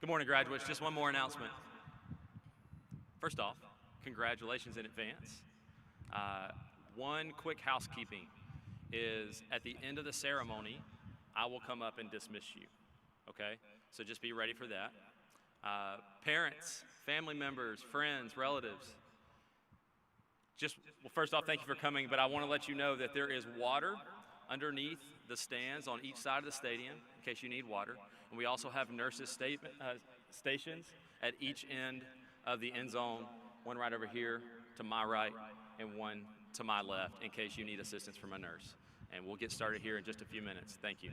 Good morning, graduates. Just one more announcement. First off, congratulations in advance. One quick housekeeping is at the end of the ceremony, I will come up and dismiss you, okay? So just be ready for that. Parents, family members, friends, relatives, well, first off, thank you for coming, but I want to let you know that there is water underneath the stands on each side of the stadium in case you need water. And we also have nurses stations at each end of the end zone, one right over here to my right and one to my left in case you need assistance from a nurse. And we'll get started here in just a few minutes. Thank you.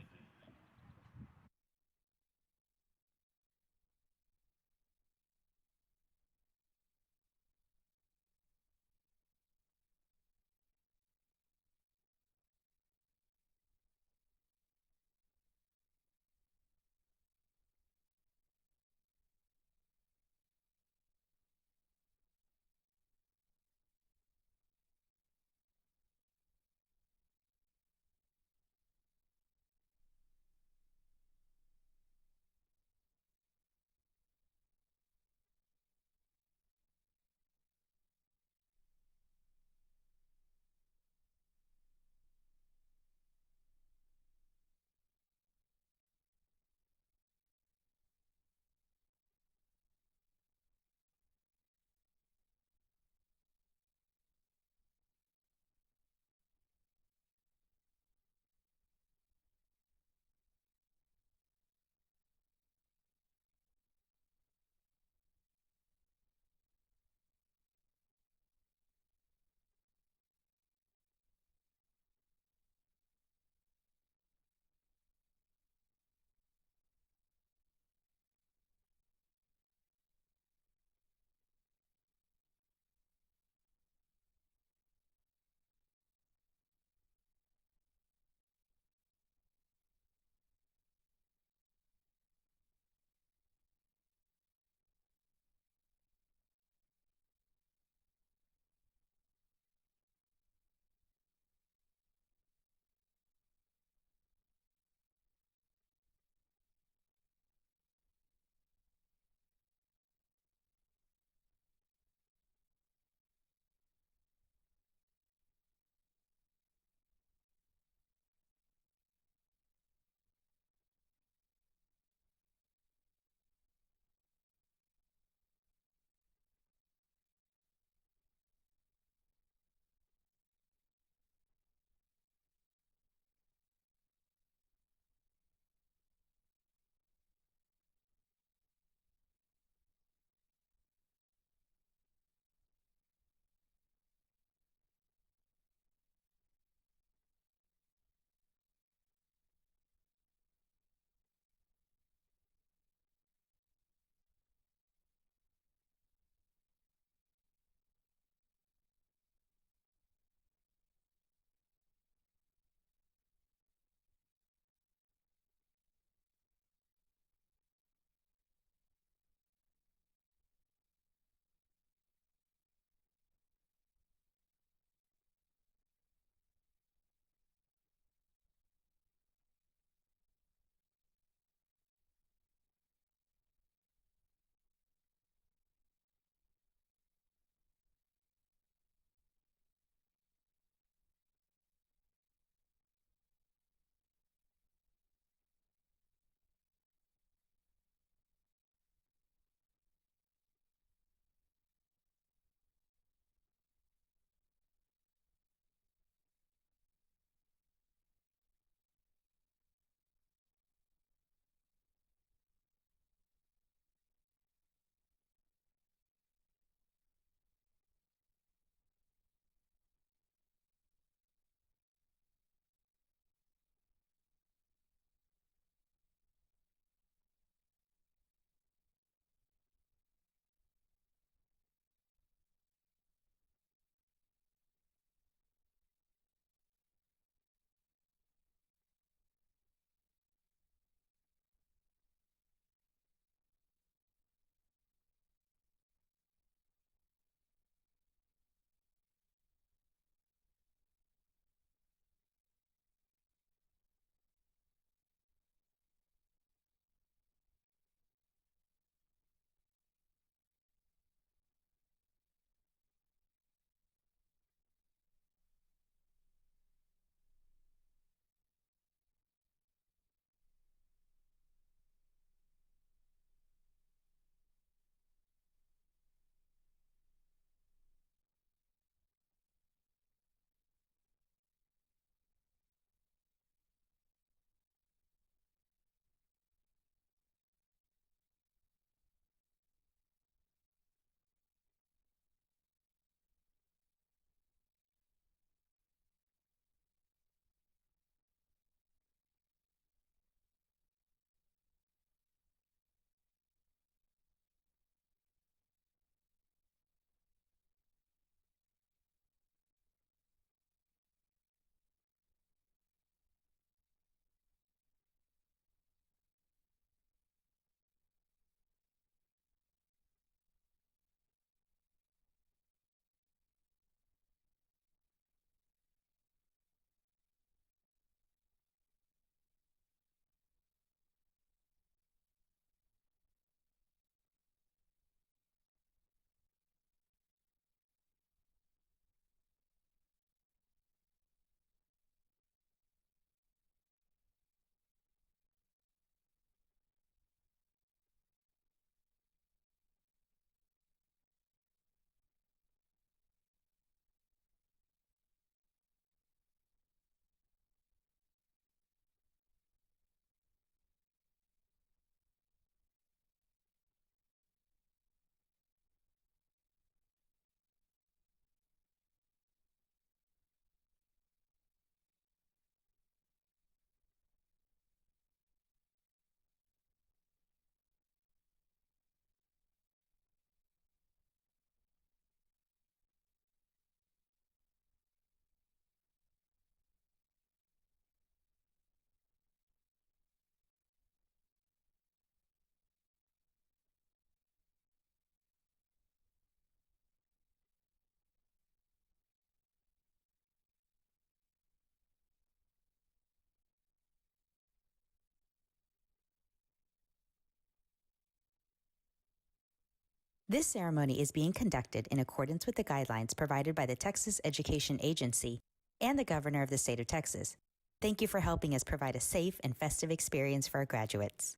This ceremony is being conducted in accordance with the guidelines provided by the Texas Education Agency and the Governor of the State of Texas. Thank you for helping us provide a safe and festive experience for our graduates.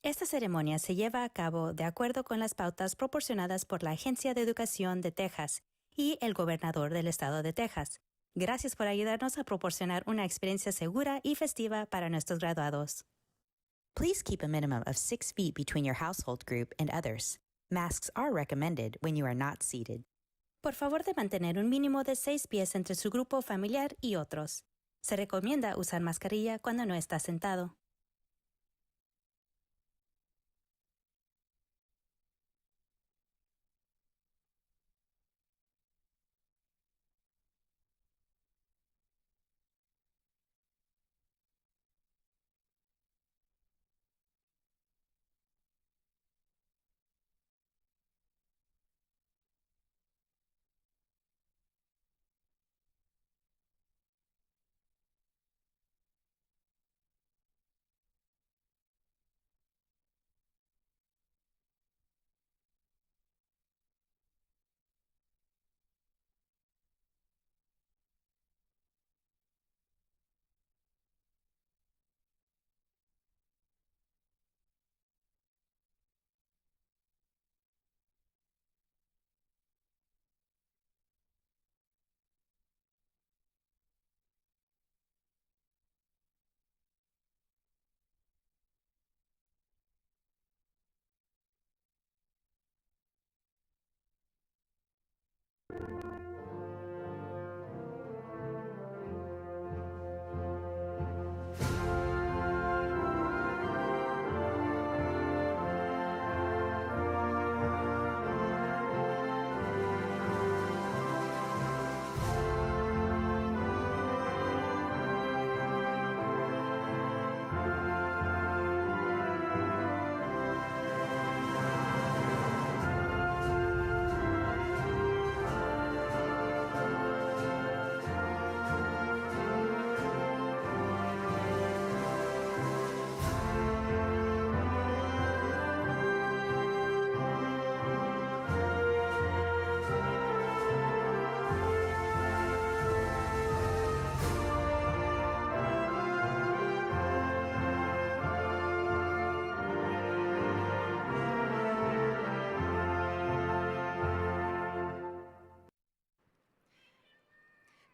Esta ceremonia se lleva a cabo de acuerdo con las pautas proporcionadas por la Agencia de Educación de Texas y el Gobernador del Estado de Texas. Gracias por ayudarnos a proporcionar una experiencia segura y festiva para nuestros graduados. Please keep a minimum of 6 feet between your household group and others. Masks are recommended when you are not seated. Por favor de mantener un mínimo de 6 pies entre su grupo familiar y otros. Se recomienda usar mascarilla cuando no está sentado.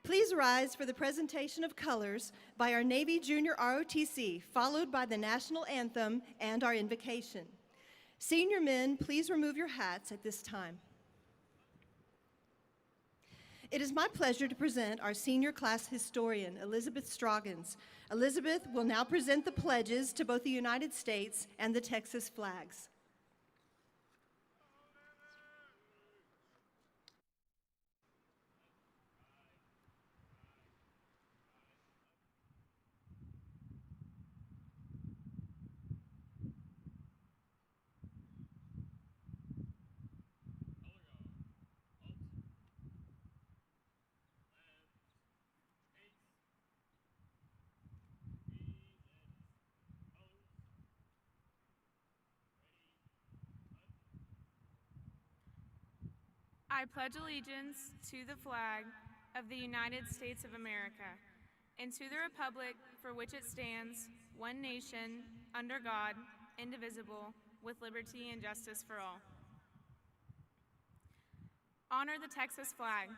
Please rise for the presentation of colors by our Navy Junior ROTC, followed by the national anthem and our invocation. Senior men, please remove your hats at this time. It is my pleasure to present our senior class historian, Elizabeth Stroggins. Elizabeth will now present the pledges to both the United States and the Texas flags. I pledge allegiance to the flag of the United States of America and to the republic for which it stands, one nation, under God, indivisible, with liberty and justice for all. Honor the Texas flag.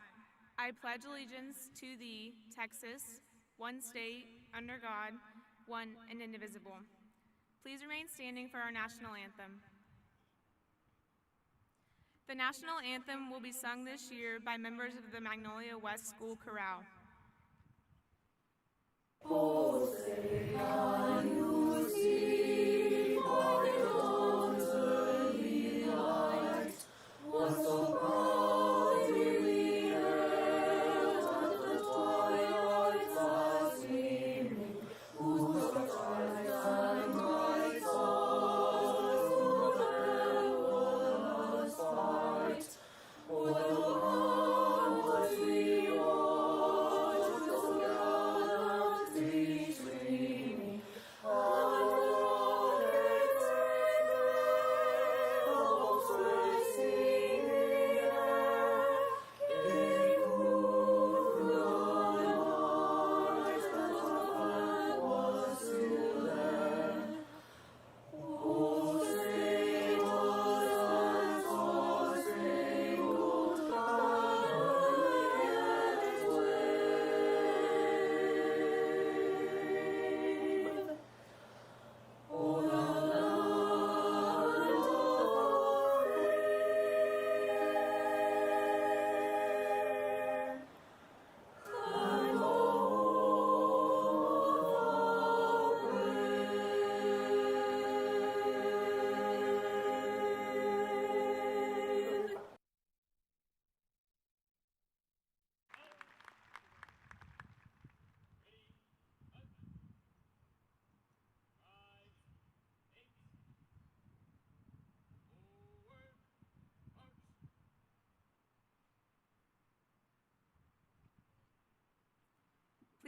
I pledge allegiance to thee, Texas, one state, under God, one and indivisible. Please remain standing for our national anthem. The national anthem will be sung this year by members of the Magnolia West School Chorale.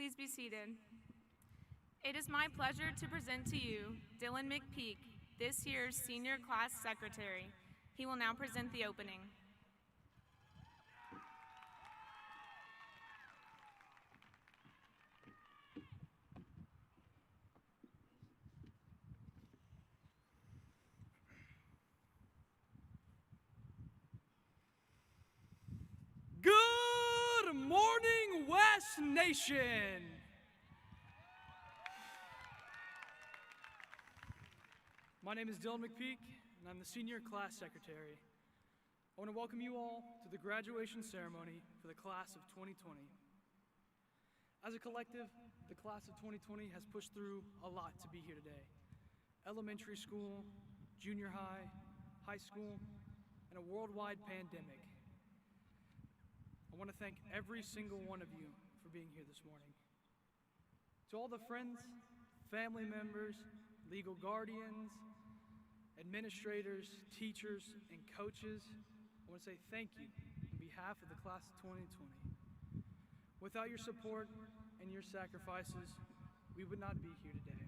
Please be seated. It is my pleasure to present to you Dylan McPeak, this year's senior class secretary. He will now present the opening. Good morning, West Nation! My name is Dylan McPeak, and I'm the Senior Class Secretary. I want to welcome you all to the graduation ceremony for the class of 2020. As a collective, the class of 2020 has pushed through a lot to be here today. Elementary school, junior high, high school, and a worldwide pandemic. I want to thank every single one of you for being here this morning. To all the friends, family members, legal guardians, administrators, teachers, and coaches, I want to say thank you on behalf of the class of 2020. Without your support and your sacrifices, we would not be here today.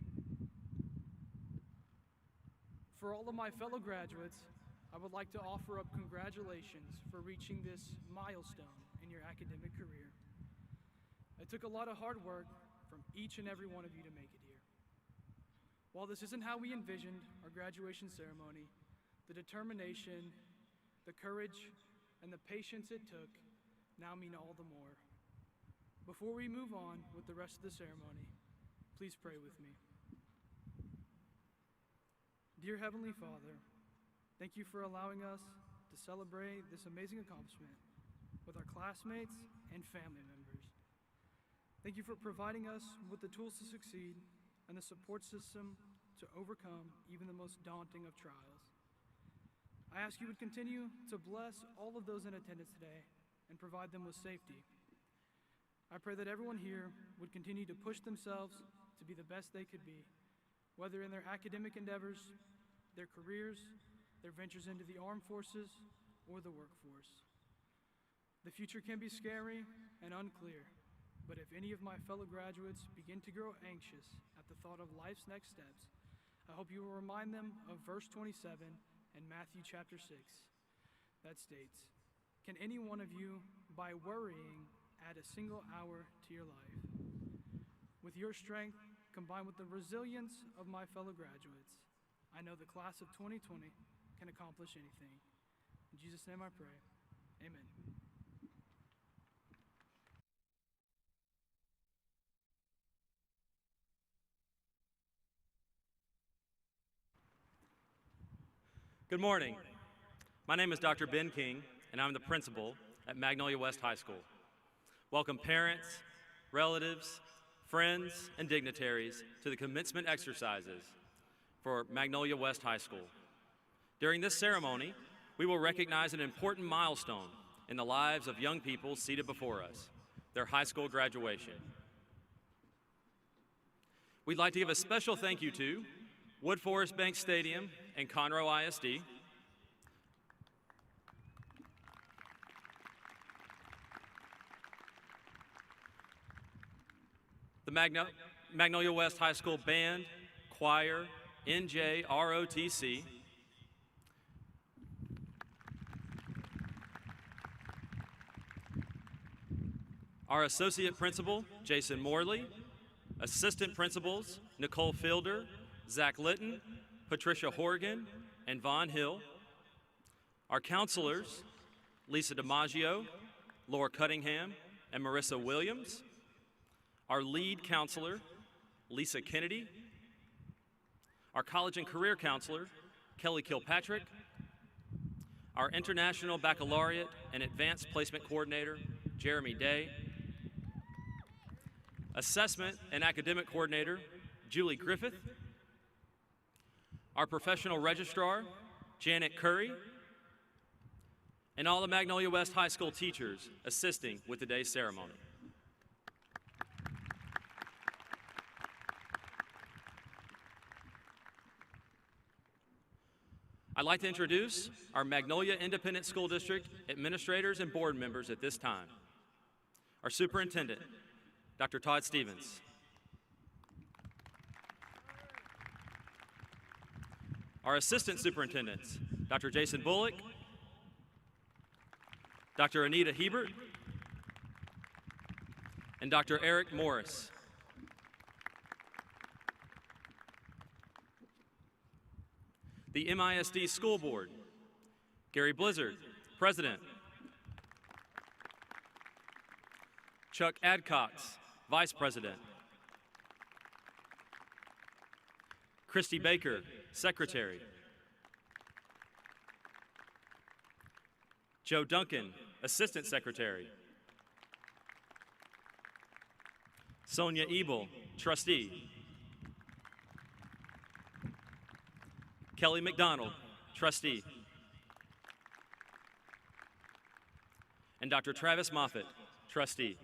For all of my fellow graduates, I would like to offer up congratulations for reaching this milestone in your academic career. It took a lot of hard work from each and every one of you to make it here. While this isn't how we envisioned our graduation ceremony, the determination, the courage, and the patience it took now mean all the more. Before we move on with the rest of the ceremony, please pray with me. Dear Heavenly Father, thank you for allowing us to celebrate this amazing accomplishment with our classmates and family members. Thank you for providing us with the tools to succeed and the support system to overcome even the most daunting of trials. I ask you would continue to bless all of those in attendance today and provide them with safety. I pray that everyone here would continue to push themselves to be the best they could be, whether in their academic endeavors, their careers, their ventures into the armed forces, or the workforce. The future can be scary and unclear, but if any of my fellow graduates begin to grow anxious at the thought of life's next steps, I hope you will remind them of verse 27 in Matthew chapter 6 that states, "Can any one of you, by worrying, add a single hour to your life?" With your strength, combined with the resilience of my fellow graduates, I know the class of 2020 can accomplish anything. In Jesus' name I pray, amen. Good morning. My name is Dr. Ben King, and I'm the principal at Magnolia West High School. Welcome parents, relatives, friends, and dignitaries to the commencement exercises for Magnolia West High School. During this ceremony, we will recognize an important milestone in the lives of young people seated before us, their high school graduation. We'd like to give a special thank you to Woodforest Bank Stadium and Conroe ISD, the Magnolia West High School Band, Choir, NJROTC, our Associate Principal, Jason Morley, Assistant Principals, Nicole Fielder, Zach Litton, Patricia Horgan, and Vaughn Hill, our counselors, Lisa DiMaggio, Laura Cunningham, and Marissa Williams, our lead counselor, Lisa Kennedy, our college and career counselor, Kelly Kilpatrick, our international baccalaureate and advanced placement coordinator, Jeremy Day, assessment and academic coordinator, Julie Griffith, our professional registrar, Janet Curry, and all the Magnolia West High School teachers assisting with today's ceremony. I'd like to introduce our Magnolia Independent School District administrators and board members at this time. Our superintendent, Dr. Todd Stevens. Our assistant superintendents, Dr. Jason Bullock, Dr. Anita Hebert, and Dr. Eric Morris. The MISD School Board, Gary Blizzard, President. Chuck Adcox, Vice President. Christy Baker, Secretary. Joe Duncan, Assistant Secretary. Sonia Ebel, Trustee. Kelly McDonald, Trustee. And Dr. Travis Moffitt, Trustee.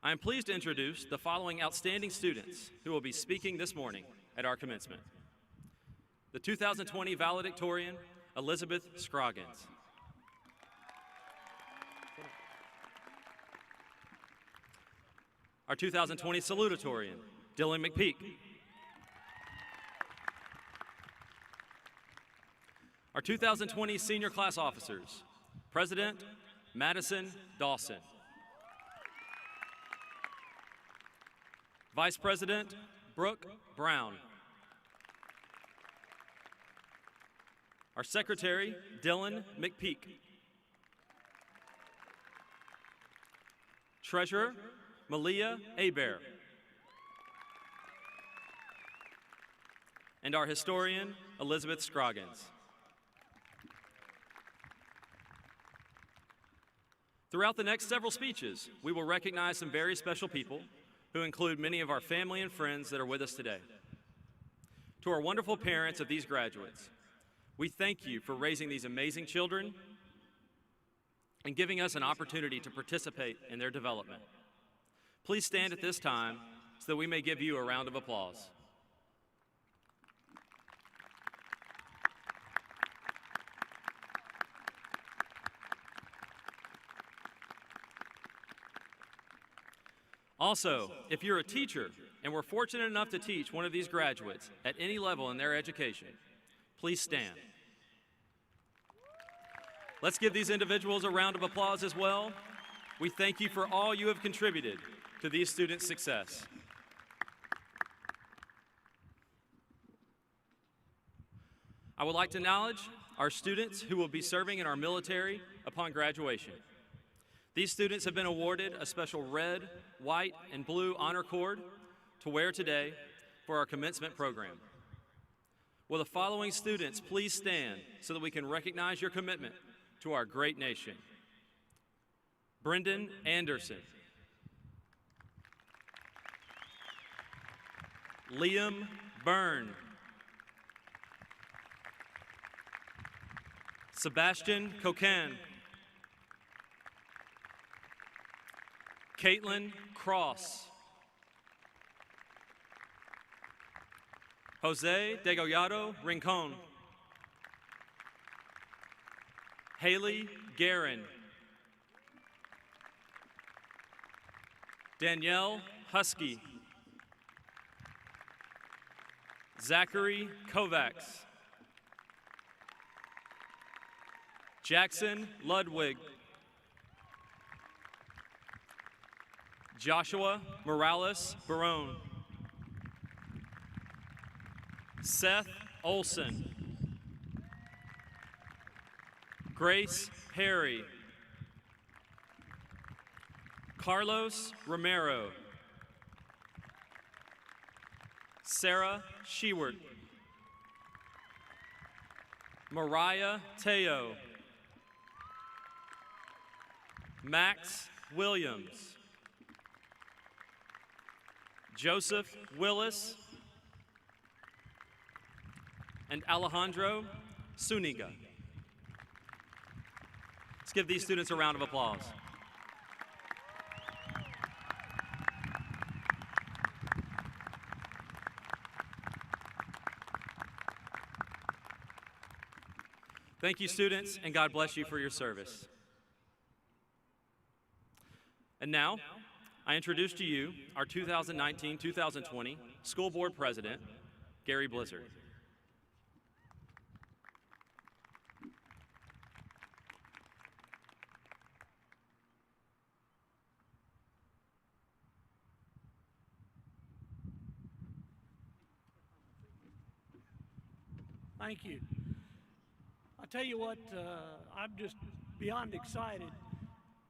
I am pleased to introduce the following outstanding students who will be speaking this morning at our commencement. The 2020 Valedictorian, Elizabeth Scroggins. Our 2020 Salutatorian, Dylan McPeak. Our 2020 Senior Class Officers, President Madison Dawson. Vice President Brooke Brown. Our Secretary, Dylan McPeak. Treasurer, Malia Abear. And our Historian, Elizabeth Scroggins. Throughout the next several speeches, we will recognize some very special people who include many of our family and friends that are with us today. To our wonderful parents of these graduates, we thank you for raising these amazing children and giving us an opportunity to participate in their development. Please stand at this time so that we may give you a round of applause. Also, if you're a teacher and were fortunate enough to teach one of these graduates at any level in their education, please stand. Let's give these individuals a round of applause as well. We thank you for all you have contributed to these students' success. I would like to acknowledge our students who will be serving in our military upon graduation. These students have been awarded a special red, white, and blue honor cord to wear today for our commencement program. Will the following students please stand so that we can recognize your commitment to our great nation? Brendan Anderson. Liam Byrne. Sebastian Cocan. Caitlin Cross. Jose Degollado Rincon. Haley Guerin. Danielle Husky. Zachary Kovacs. Jackson Ludwig. Joshua Morales Barone. Seth Olson. Grace Perry. Carlos Romero. Sarah Sheward. Mariah Teo. Max Williams. Joseph Willis. And Alejandro Suniga. Let's give these students a round of applause. Thank you, students, and God bless you for your service. And now, I introduce to you our 2019-2020 School Board President, Gary Blizzard. Thank you. I tell you what, I'm just beyond excited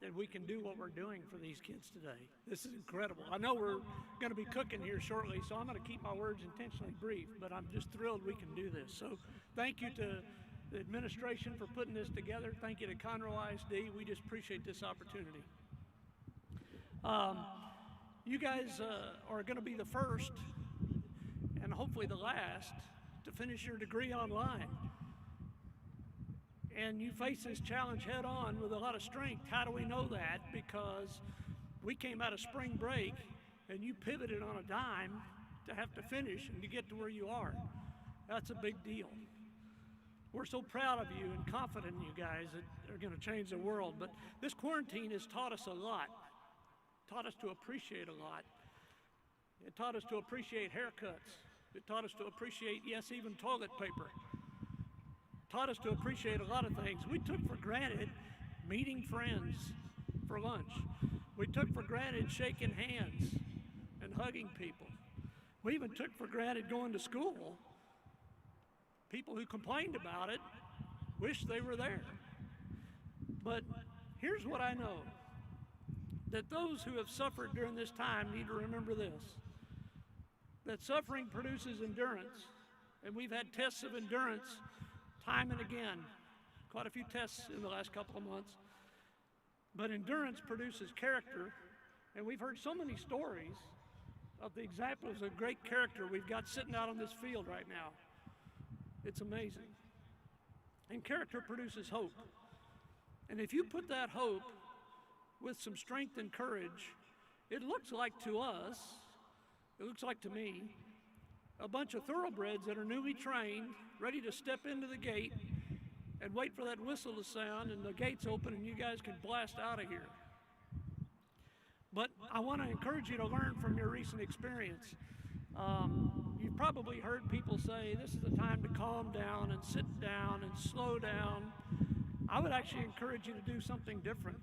that we can do what we're doing for these kids today. This is incredible. I know we're going to be cooking here shortly, so I'm going to keep my words intentionally brief, but I'm just thrilled we can do this. So thank you to the administration for putting this together. Thank you to Conroe ISD. We just appreciate this opportunity. You guys are going to be the first and hopefully the last to finish your degree online. And you face this challenge head on with a lot of strength. How do we know that? Because we came out of spring break and you pivoted on a dime to have to finish and to get to where you are. That's a big deal. We're so proud of you and confident in you guys that are going to change the world. But this quarantine has taught us a lot. Taught us to appreciate a lot. It taught us to appreciate haircuts. It taught us to appreciate, yes, even toilet paper. Taught us to appreciate a lot of things. We took for granted meeting friends for lunch. We took for granted shaking hands and hugging people. We even took for granted going to school. People who complained about it wish they were there. But here's what I know, that those who have suffered during this time need to remember this, that suffering produces endurance, and we've had tests of endurance time and again, quite a few tests in the last couple of months. But endurance produces character, and we've heard so many stories of the examples of great character we've got sitting out on this field right now. It's amazing. And character produces hope. And if you put that hope with some strength and courage, it looks like to us, it looks like to me, a bunch of thoroughbreds that are newly trained, ready to step into the gate and wait for that whistle to sound and the gates open and you guys can blast out of here. But I want to encourage you to learn from your recent experience. You've probably heard people say this is the time to calm down and sit down and slow down. I would actually encourage you to do something different,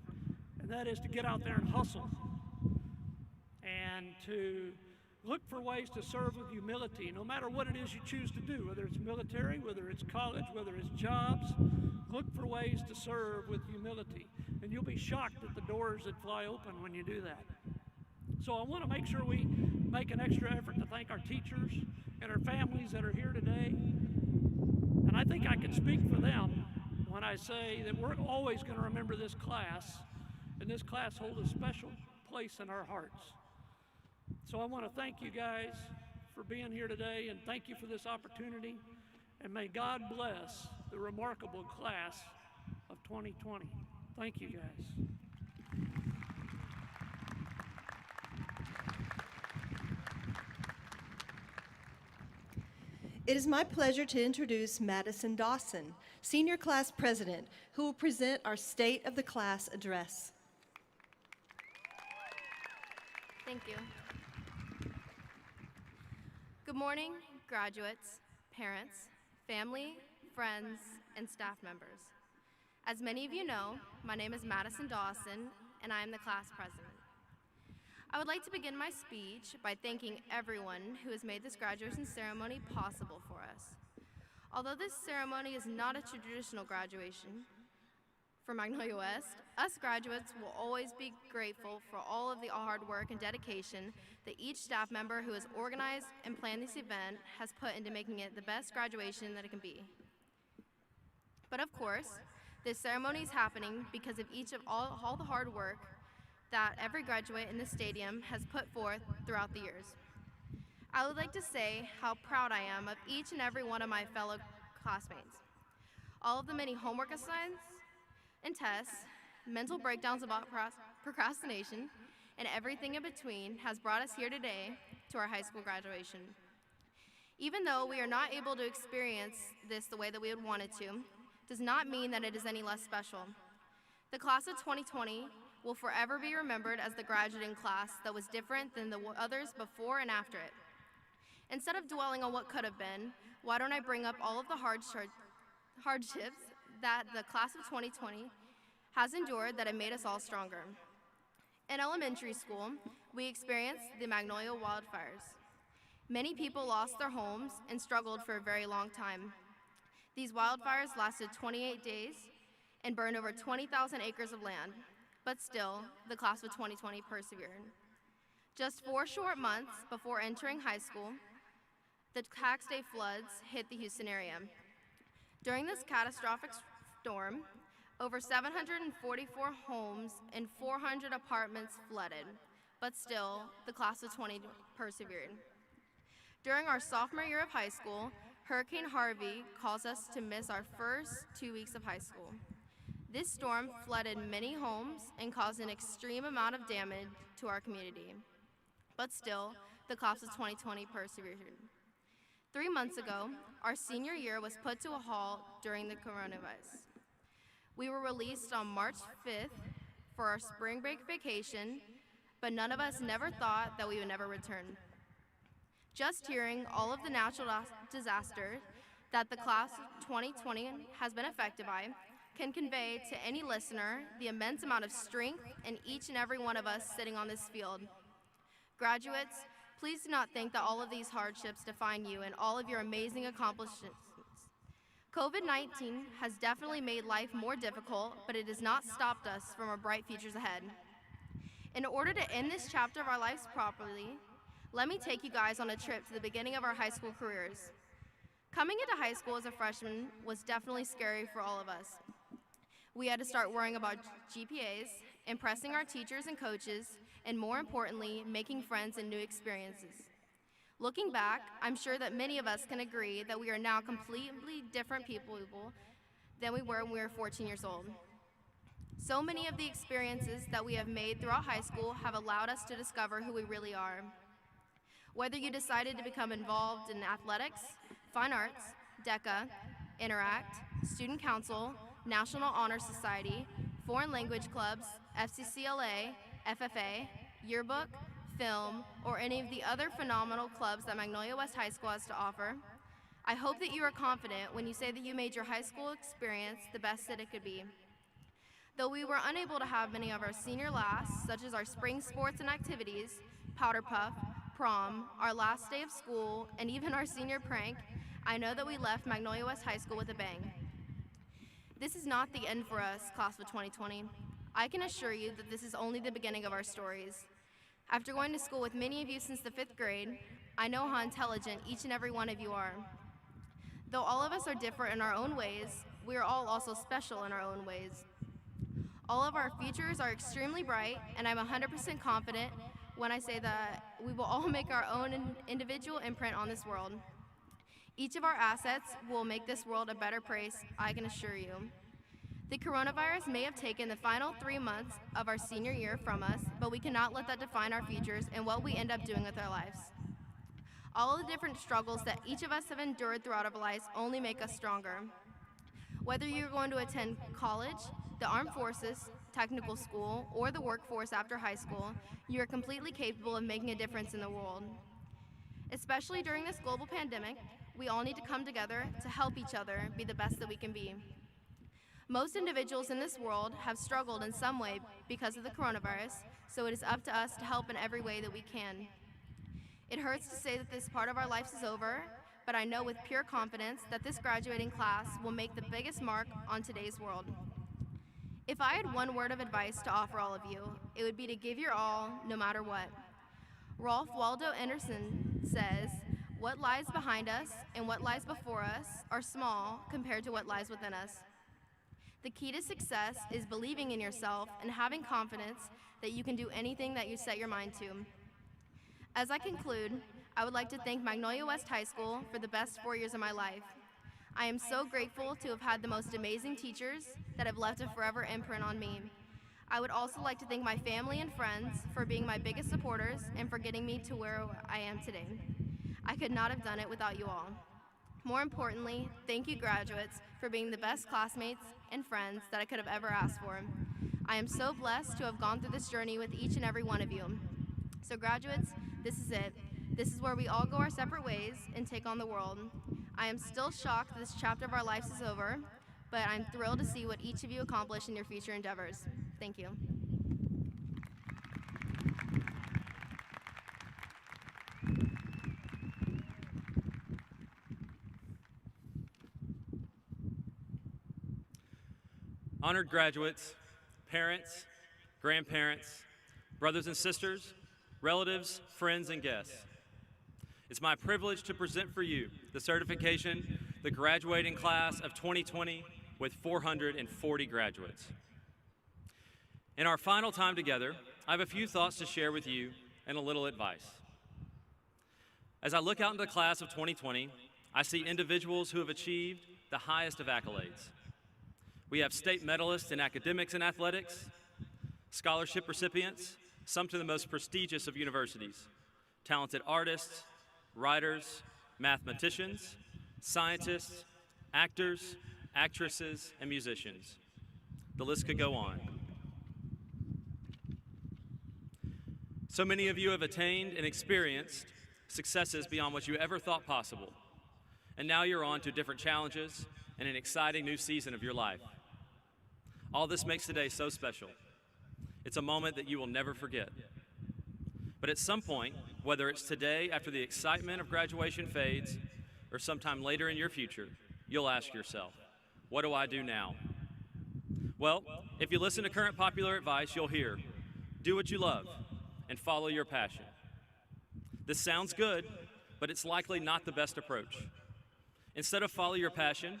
and that is to get out there and hustle and to look for ways to serve with humility, no matter what it is you choose to do, whether it's military, whether it's college, whether it's jobs. Look for ways to serve with humility, and you'll be shocked at the doors that fly open when you do that. So I want to make sure we make an extra effort to thank our teachers and our families that are here today. And I think I can speak for them when I say that we're always going to remember this class, and this class holds a special place in our hearts. So I want to thank you guys for being here today, and thank you for this opportunity, and may God bless the remarkable class of 2020. Thank you guys. It is my pleasure to introduce Madison Dawson, Senior Class President, who will present our State of the Class address. Thank you. Good morning, graduates, parents, family, friends, and staff members. As many of you know, my name is Madison Dawson, and I am the class president. I would like to begin my speech by thanking everyone who has made this graduation ceremony possible for us. Although this ceremony is not a traditional graduation for Magnolia West, us graduates will always be grateful for all of the hard work and dedication that each staff member who has organized and planned this event has put into making it the best graduation that it can be. But of course, this ceremony is happening because of all the hard work that every graduate in this stadium has put forth throughout the years. I would like to say how proud I am of each and every one of my fellow classmates. All of the many homework assignments and tests, mental breakdowns about procrastination, and everything in between has brought us here today to our high school graduation. Even though we are not able to experience this the way that we would want it to, does not mean that it is any less special. The class of 2020 will forever be remembered as the graduating class that was different than the others before and after it. Instead of dwelling on what could have been, why don't I bring up all of the hardships that the class of 2020 has endured that have made us all stronger. In elementary school, we experienced the Magnolia wildfires. Many people lost their homes and struggled for a very long time. These wildfires lasted 28 days and burned over 20,000 acres of land, but still, the class of 2020 persevered. Just 4 short months before entering high school, the tax day floods hit the Houston area. During this catastrophic storm, over 744 homes and 400 apartments flooded, but still, the class of 20 persevered. During our sophomore year of high school, Hurricane Harvey caused us to miss our first 2 weeks of high school. This storm flooded many homes and caused an extreme amount of damage to our community. But still, the class of 2020 persevered. 3 months ago, our senior year was put to a halt during the coronavirus. We were released on March 5th for our spring break vacation, but none of us never thought that we would never return. Just hearing all of the natural disasters that the class of 2020 has been affected by can convey to any listener the immense amount of strength in each and every one of us sitting on this field. Graduates, please do not think that all of these hardships define you and all of your amazing accomplishments. COVID-19 has definitely made life more difficult, but it has not stopped us from our bright futures ahead. In order to end this chapter of our lives properly, let me take you guys on a trip to the beginning of our high school careers. Coming into high school as a freshman was definitely scary for all of us. We had to start worrying about GPAs, impressing our teachers and coaches, and more importantly, making friends and new experiences. Looking back, I'm sure that many of us can agree that we are now completely different people than we were when we were 14 years old. So many of the experiences that we have made throughout high school have allowed us to discover who we really are. Whether you decided to become involved in athletics, fine arts, DECA, Interact, Student Council, National Honor Society, foreign language clubs, FCCLA, FFA, yearbook, film, or any of the other phenomenal clubs that Magnolia West High School has to offer, I hope that you are confident when you say that you made your high school experience the best that it could be. Though we were unable to have many of our senior lasts, such as our spring sports and activities, powder puff, prom, our last day of school, and even our senior prank, I know that we left Magnolia West High School with a bang. This is not the end for us, class of 2020. I can assure you that this is only the beginning of our stories. After going to school with many of you since the 5th grade, I know how intelligent each and every one of you are. Though all of us are different in our own ways, we are all also special in our own ways. All of our futures are extremely bright, and I'm 100% confident when I say that we will all make our own individual imprint on this world. Each of our assets will make this world a better place, I can assure you. The coronavirus may have taken the final 3 months of our senior year from us, but we cannot let that define our futures and what we end up doing with our lives. All of the different struggles that each of us have endured throughout our lives only make us stronger. Whether you're going to attend college, the armed forces, technical school, or the workforce after high school, you are completely capable of making a difference in the world. Especially during this global pandemic, we all need to come together to help each other be the best that we can be. Most individuals in this world have struggled in some way because of the coronavirus, so it is up to us to help in every way that we can. It hurts to say that this part of our lives is over, but I know with pure confidence that this graduating class will make the biggest mark on today's world. If I had one word of advice to offer all of you, it would be to give your all, no matter what. Ralph Waldo Emerson says, "What lies behind us and what lies before us are small compared to what lies within us." The key to success is believing in yourself and having confidence that you can do anything that you set your mind to. As I conclude, I would like to thank Magnolia West High School for the best 4 years of my life. I am so grateful to have had the most amazing teachers that have left a forever imprint on me. I would also like to thank my family and friends for being my biggest supporters and for getting me to where I am today. I could not have done it without you all. More importantly, thank you graduates for being the best classmates and friends that I could have ever asked for. I am so blessed to have gone through this journey with each and every one of you. So graduates, this is it. This is where we all go our separate ways and take on the world. I am still shocked that this chapter of our lives is over, but I'm thrilled to see what each of you accomplish in your future endeavors. Thank you. Honored graduates, parents, grandparents, brothers and sisters, relatives, friends, and guests. It's my privilege to present for you the certification, the graduating class of 2020 with 440 graduates. In our final time together, I have a few thoughts to share with you and a little advice. As I look out into the class of 2020, I see individuals who have achieved the highest of accolades. We have state medalists in academics and athletics, scholarship recipients, some to the most prestigious of universities, talented artists, writers, mathematicians, scientists, actors, actresses, and musicians. The list could go on. So many of you have attained and experienced successes beyond what you ever thought possible. And now you're on to different challenges and an exciting new season of your life. All this makes today so special. It's a moment that you will never forget. But at some point, whether it's today after the excitement of graduation fades or sometime later in your future, you'll ask yourself, what do I do now? Well, if you listen to current popular advice, you'll hear, do what you love and follow your passion. This sounds good, but it's likely not the best approach. Instead of follow your passion,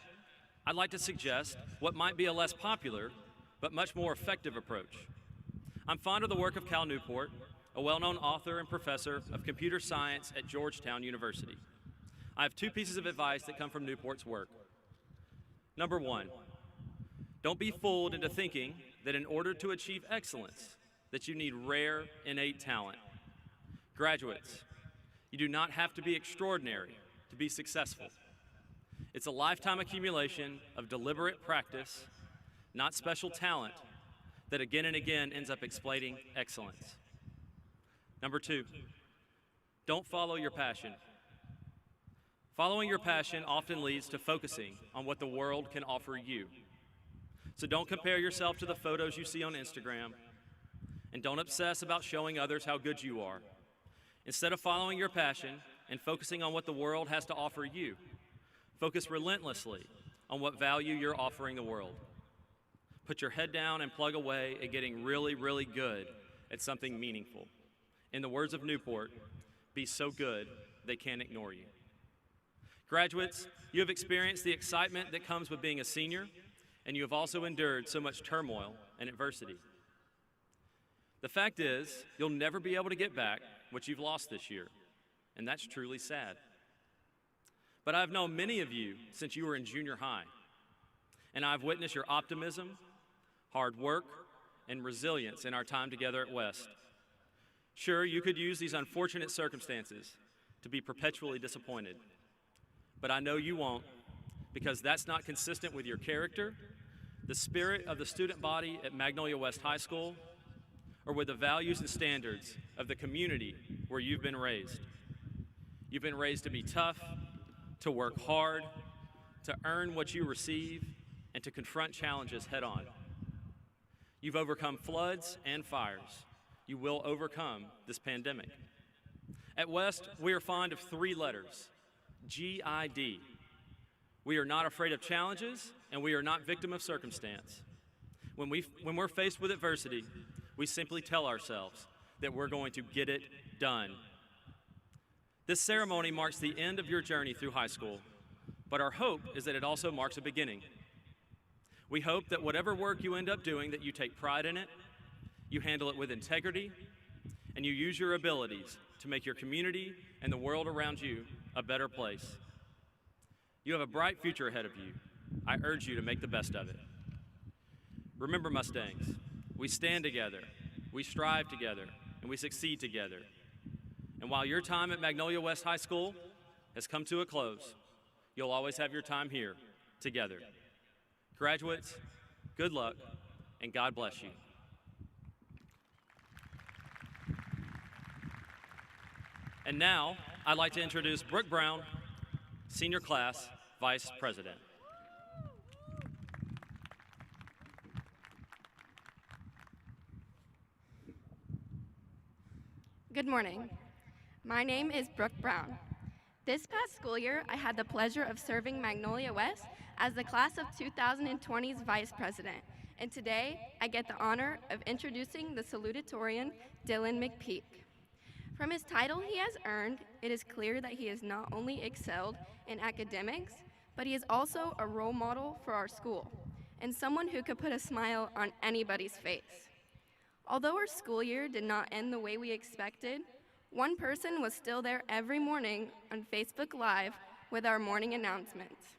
I'd like to suggest what might be a less popular, but much more effective approach. I'm fond of the work of Cal Newport, a well-known author and professor of computer science at Georgetown University. I have two pieces of advice that come from Newport's work. Number one, don't be fooled into thinking that in order to achieve excellence, that you need rare, innate talent. Graduates, you do not have to be extraordinary to be successful. It's a lifetime accumulation of deliberate practice, not special talent, that again and again ends up explaining excellence. Number two, don't follow your passion. Following your passion often leads to focusing on what the world can offer you. So don't compare yourself to the photos you see on Instagram, and don't obsess about showing others how good you are. Instead of following your passion and focusing on what the world has to offer you, focus relentlessly on what value you're offering the world. Put your head down and plug away at getting really, really good at something meaningful. In the words of Newport, be so good they can't ignore you. Graduates, you have experienced the excitement that comes with being a senior, and you have also endured so much turmoil and adversity. The fact is, you'll never be able to get back what you've lost this year, and that's truly sad. But I've known many of you since you were in junior high, and I've witnessed your optimism, hard work, and resilience in our time together at West. Sure, you could use these unfortunate circumstances to be perpetually disappointed, but I know you won't, because that's not consistent with your character, the spirit of the student body at Magnolia West High School, or with the values and standards of the community where you've been raised. You've been raised to be tough, to work hard, to earn what you receive, and to confront challenges head on. You've overcome floods and fires. You will overcome this pandemic. At West, we are fond of three letters, G-I-D. We are not afraid of challenges, and we are not victim of circumstance. When we're faced with adversity, we simply tell ourselves that we're going to get it done. This ceremony marks the end of your journey through high school, but our hope is that it also marks a beginning. We hope that whatever work you end up doing, that you take pride in it, you handle it with integrity, and you use your abilities to make your community and the world around you a better place. You have a bright future ahead of you. I urge you to make the best of it. Remember, Mustangs, we stand together, we strive together, and we succeed together. And while your time at Magnolia West High School has come to a close, you'll always have your time here together. Graduates, good luck, and God bless you. And now, I'd like to introduce Brooke Brown, Senior Class Vice President. Good morning. My name is Brooke Brown. This past school year, I had the pleasure of serving Magnolia West as the class of 2020's Vice President, and today I get the honor of introducing the Salutatorian, Dylan McPeak. From his title he has earned, it is clear that he has not only excelled in academics, but he is also a role model for our school, and someone who could put a smile on anybody's face. Although our school year did not end the way we expected, one person was still there every morning on Facebook Live with our morning announcements.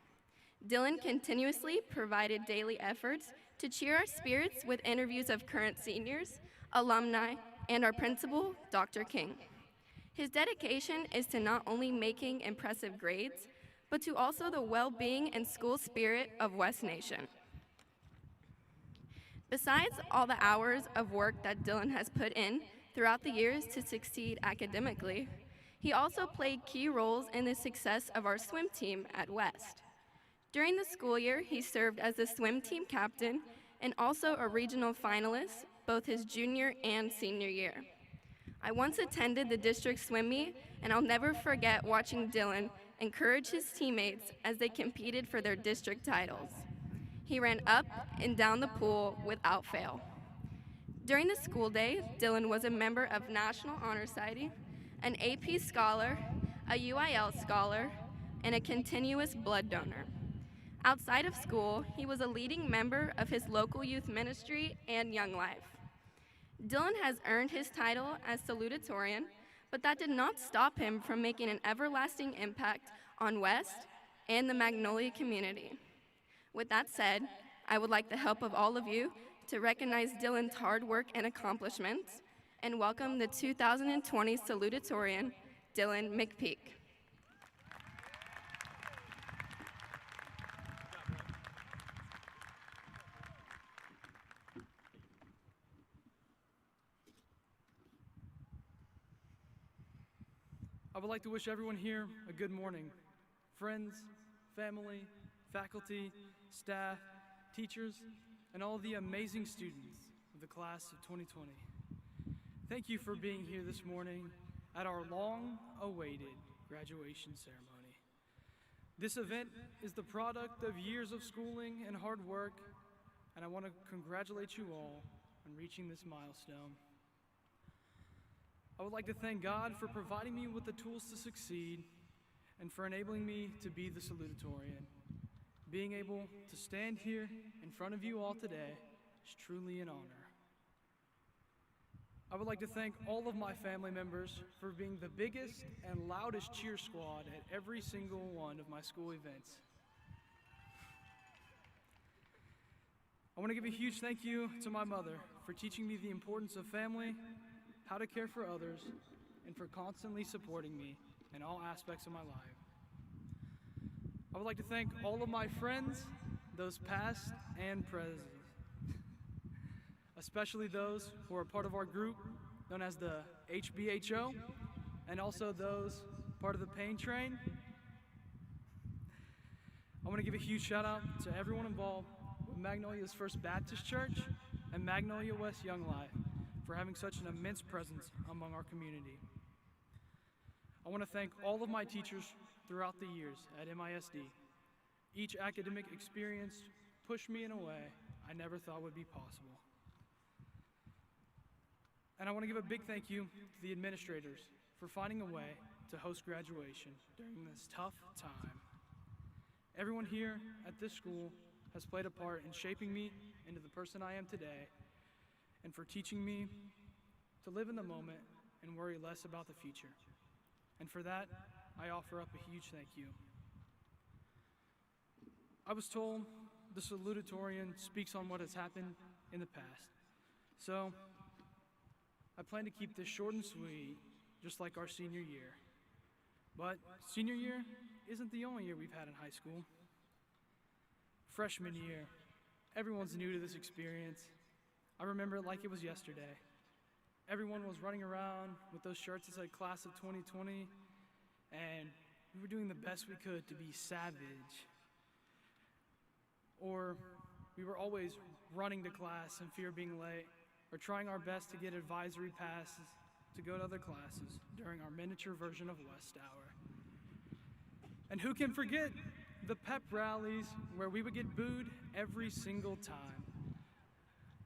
Dylan continuously provided daily efforts to cheer our spirits with interviews of current seniors, alumni, and our principal, Dr. King. His dedication is to not only making impressive grades, but to also the well-being and school spirit of West Nation. Besides all the hours of work that Dylan has put in throughout the years to succeed academically, he also played key roles in the success of our swim team at West. During the school year, he served as the swim team captain and also a regional finalist both his junior and senior year. I once attended the district swim meet, and I'll never forget watching Dylan encourage his teammates as they competed for their district titles. He ran up and down the pool without fail. During the school day, Dylan was a member of National Honor Society, an AP scholar, a UIL scholar, and a continuous blood donor. Outside of school, he was a leading member of his local youth ministry and Young Life. Dylan has earned his title as Salutatorian, but that did not stop him from making an everlasting impact on West and the Magnolia community. With that said, I would like the help of all of you to recognize Dylan's hard work and accomplishments and welcome the 2020 Salutatorian, Dylan McPeak. I would like to wish everyone here a good morning. Friends, family, faculty, staff, teachers, and all the amazing students of the class of 2020. Thank you for being here this morning at our long-awaited graduation ceremony. This event is the product of years of schooling and hard work, and I want to congratulate you all on reaching this milestone. I would like to thank God for providing me with the tools to succeed and for enabling me to be the Salutatorian. Being able to stand here in front of you all today is truly an honor. I would like to thank all of my family members for being the biggest and loudest cheer squad at every single one of my school events. I want to give a huge thank you to my mother for teaching me the importance of family, how to care for others, and for constantly supporting me in all aspects of my life. I would like to thank all of my friends, those past and present, especially those who are part of our group known as the HBHO, and also those part of the Pain Train. I want to give a huge shout out to everyone involved with Magnolia's First Baptist Church and Magnolia West Young Life for having such an immense presence among our community. I want to thank all of my teachers throughout the years at MISD. Each academic experience pushed me in a way I never thought would be possible. And I want to give a big thank you to the administrators for finding a way to host graduation during this tough time. Everyone here at this school has played a part in shaping me into the person I am today, and for teaching me to live in the moment and worry less about the future. And for that, I offer up a huge thank you. I was told the Salutatorian speaks on what has happened in the past. So, I plan to keep this short and sweet, just like our senior year. But senior year isn't the only year we've had in high school. Freshman year, everyone's new to this experience. I remember it like it was yesterday. everyone was running around with those shirts that said Class of 2020, and we were doing the best we could to be savage. Or we were always running to class in fear of being late, or trying our best to get advisory passes to go to other classes during our miniature version of West Hour. And who can forget the pep rallies where we would get booed every single time?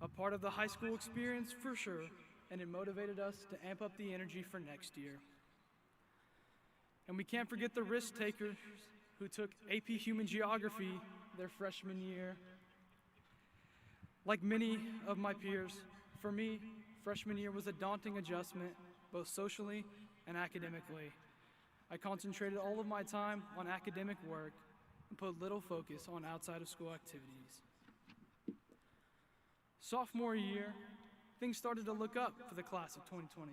A part of the high school experience for sure, and it motivated us to amp up the energy for next year. And we can't forget the risk takers who took AP Human Geography their freshman year. Like many of my peers, for me, freshman year was a daunting adjustment, both socially and academically. I concentrated all of my time on academic work and put little focus on outside of school activities. Sophomore year, things started to look up for the class of 2020.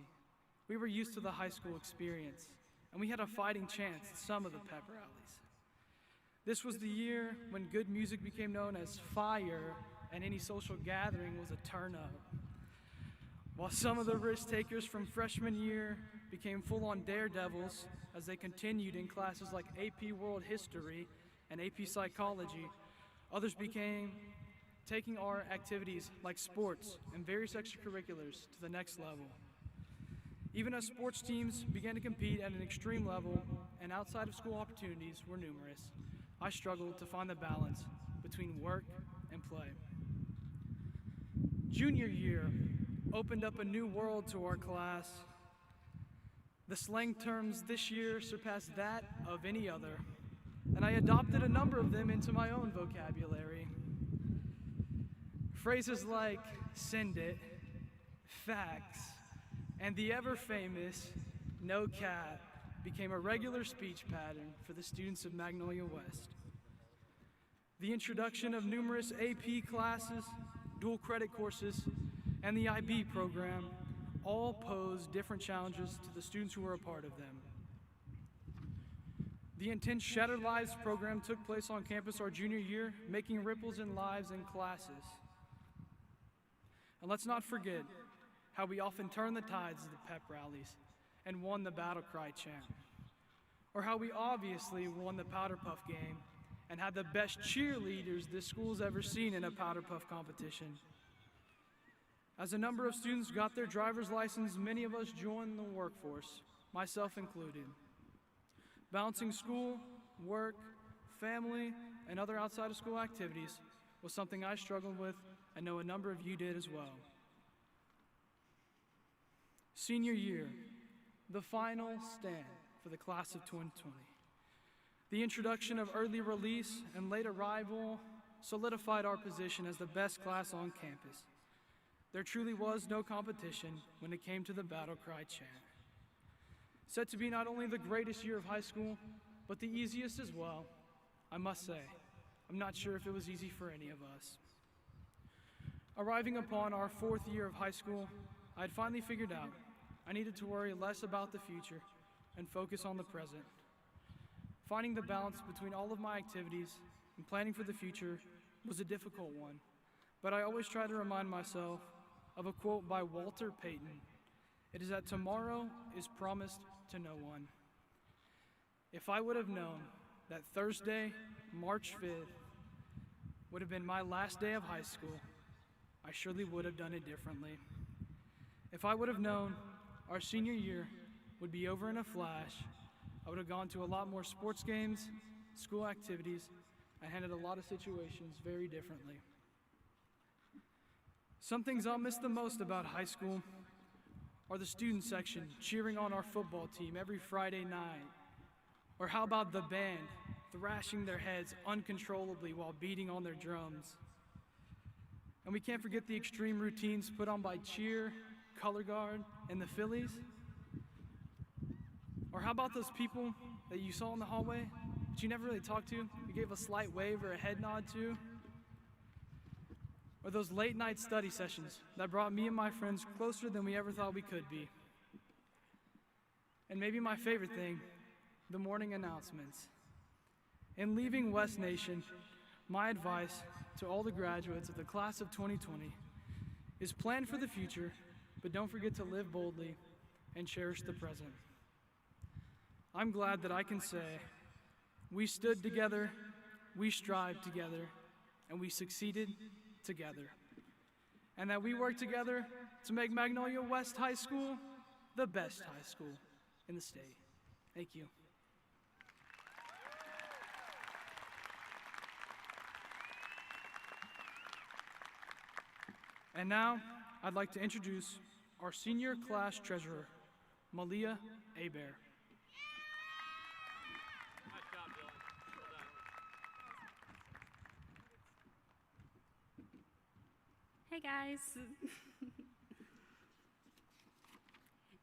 We were used to the high school experience, and we had a fighting chance at some of the pep rallies. This was the year when good music became known as fire, and any social gathering was a turn up. While some of the risk takers from freshman year became full-on daredevils as they continued in classes like AP World History and AP Psychology, others became taking our activities like sports and various extracurriculars to the next level. Even as sports teams began to compete at an extreme level and outside of school opportunities were numerous, I struggled to find the balance between work and play. Junior year opened up a new world to our class. The slang terms this year surpassed that of any other, and I adopted a number of them into my own vocabulary. Phrases like send it, facts, and the ever-famous no cap became a regular speech pattern for the students of Magnolia West. The introduction of numerous AP classes, dual credit courses, and the IB program all posed different challenges to the students who were a part of them. The intense Shattered Lives program took place on campus our junior year, making ripples in lives and classes. And let's not forget how we often turned the tides of the pep rallies and won the battle cry chant, or how we obviously won the powder puff game and had the best cheerleaders this school's ever seen in a powder puff competition. As a number of students got their driver's license, many of us joined the workforce, myself included. Balancing school, work, family, and other outside of school activities was something I struggled with, and know a number of you did as well. Senior year, the final stand for the class of 2020. The introduction of early release and late arrival solidified our position as the best class on campus. There truly was no competition when it came to the battle cry chant. Said to be not only the greatest year of high school, but the easiest as well, I must say, I'm not sure if it was easy for any of us. Arriving upon our fourth year of high school, I had finally figured out I needed to worry less about the future and focus on the present. Finding the balance between all of my activities and planning for the future was a difficult one, but I always try to remind myself of a quote by Walter Payton. It is that tomorrow is promised to no one. If I would have known that Thursday, March 5th, would have been my last day of high school, I surely would have done it differently. If I would have known our senior year would be over in a flash, I would have gone to a lot more sports games, school activities, and handled a lot of situations very differently. Some things I'll miss the most about high school are the student section cheering on our football team every Friday night. Or how about the band thrashing their heads uncontrollably while beating on their drums? And we can't forget the extreme routines put on by cheer, color guard, and the Phillies. Or how about those people that you saw in the hallway but you never really talked to, you gave a slight wave or a head nod to? Or those late night study sessions that brought me and my friends closer than we ever thought we could be. And maybe my favorite thing, the morning announcements. In leaving West Nation, my advice to all the graduates of the class of 2020 is plan for the future but don't forget to live boldly and cherish the present. I'm glad that I can say, we stood together, we strived together, and we succeeded together. And that we worked together to make Magnolia West High School the best high school in the state. Thank you. And now, I'd like to introduce our senior class treasurer, Malia Abair. Hey guys.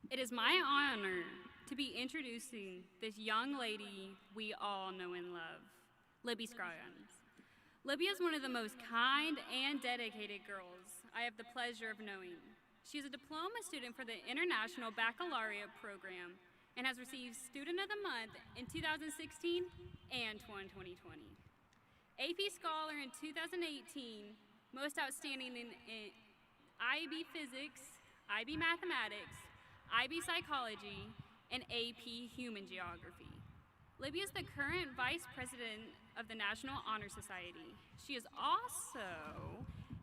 It is my honor to be introducing this young lady we all know and love, Libby Scroggins. Libby is one of the most kind and dedicated girls I have the pleasure of knowing. She is a diploma student for the International Baccalaureate program and has received Student of the Month in 2016 and 2020. AP Scholar in 2018, Most Outstanding in IB Physics, IB Mathematics, IB Psychology, and AP Human Geography. Libby is the current Vice President of the National Honor Society. She is also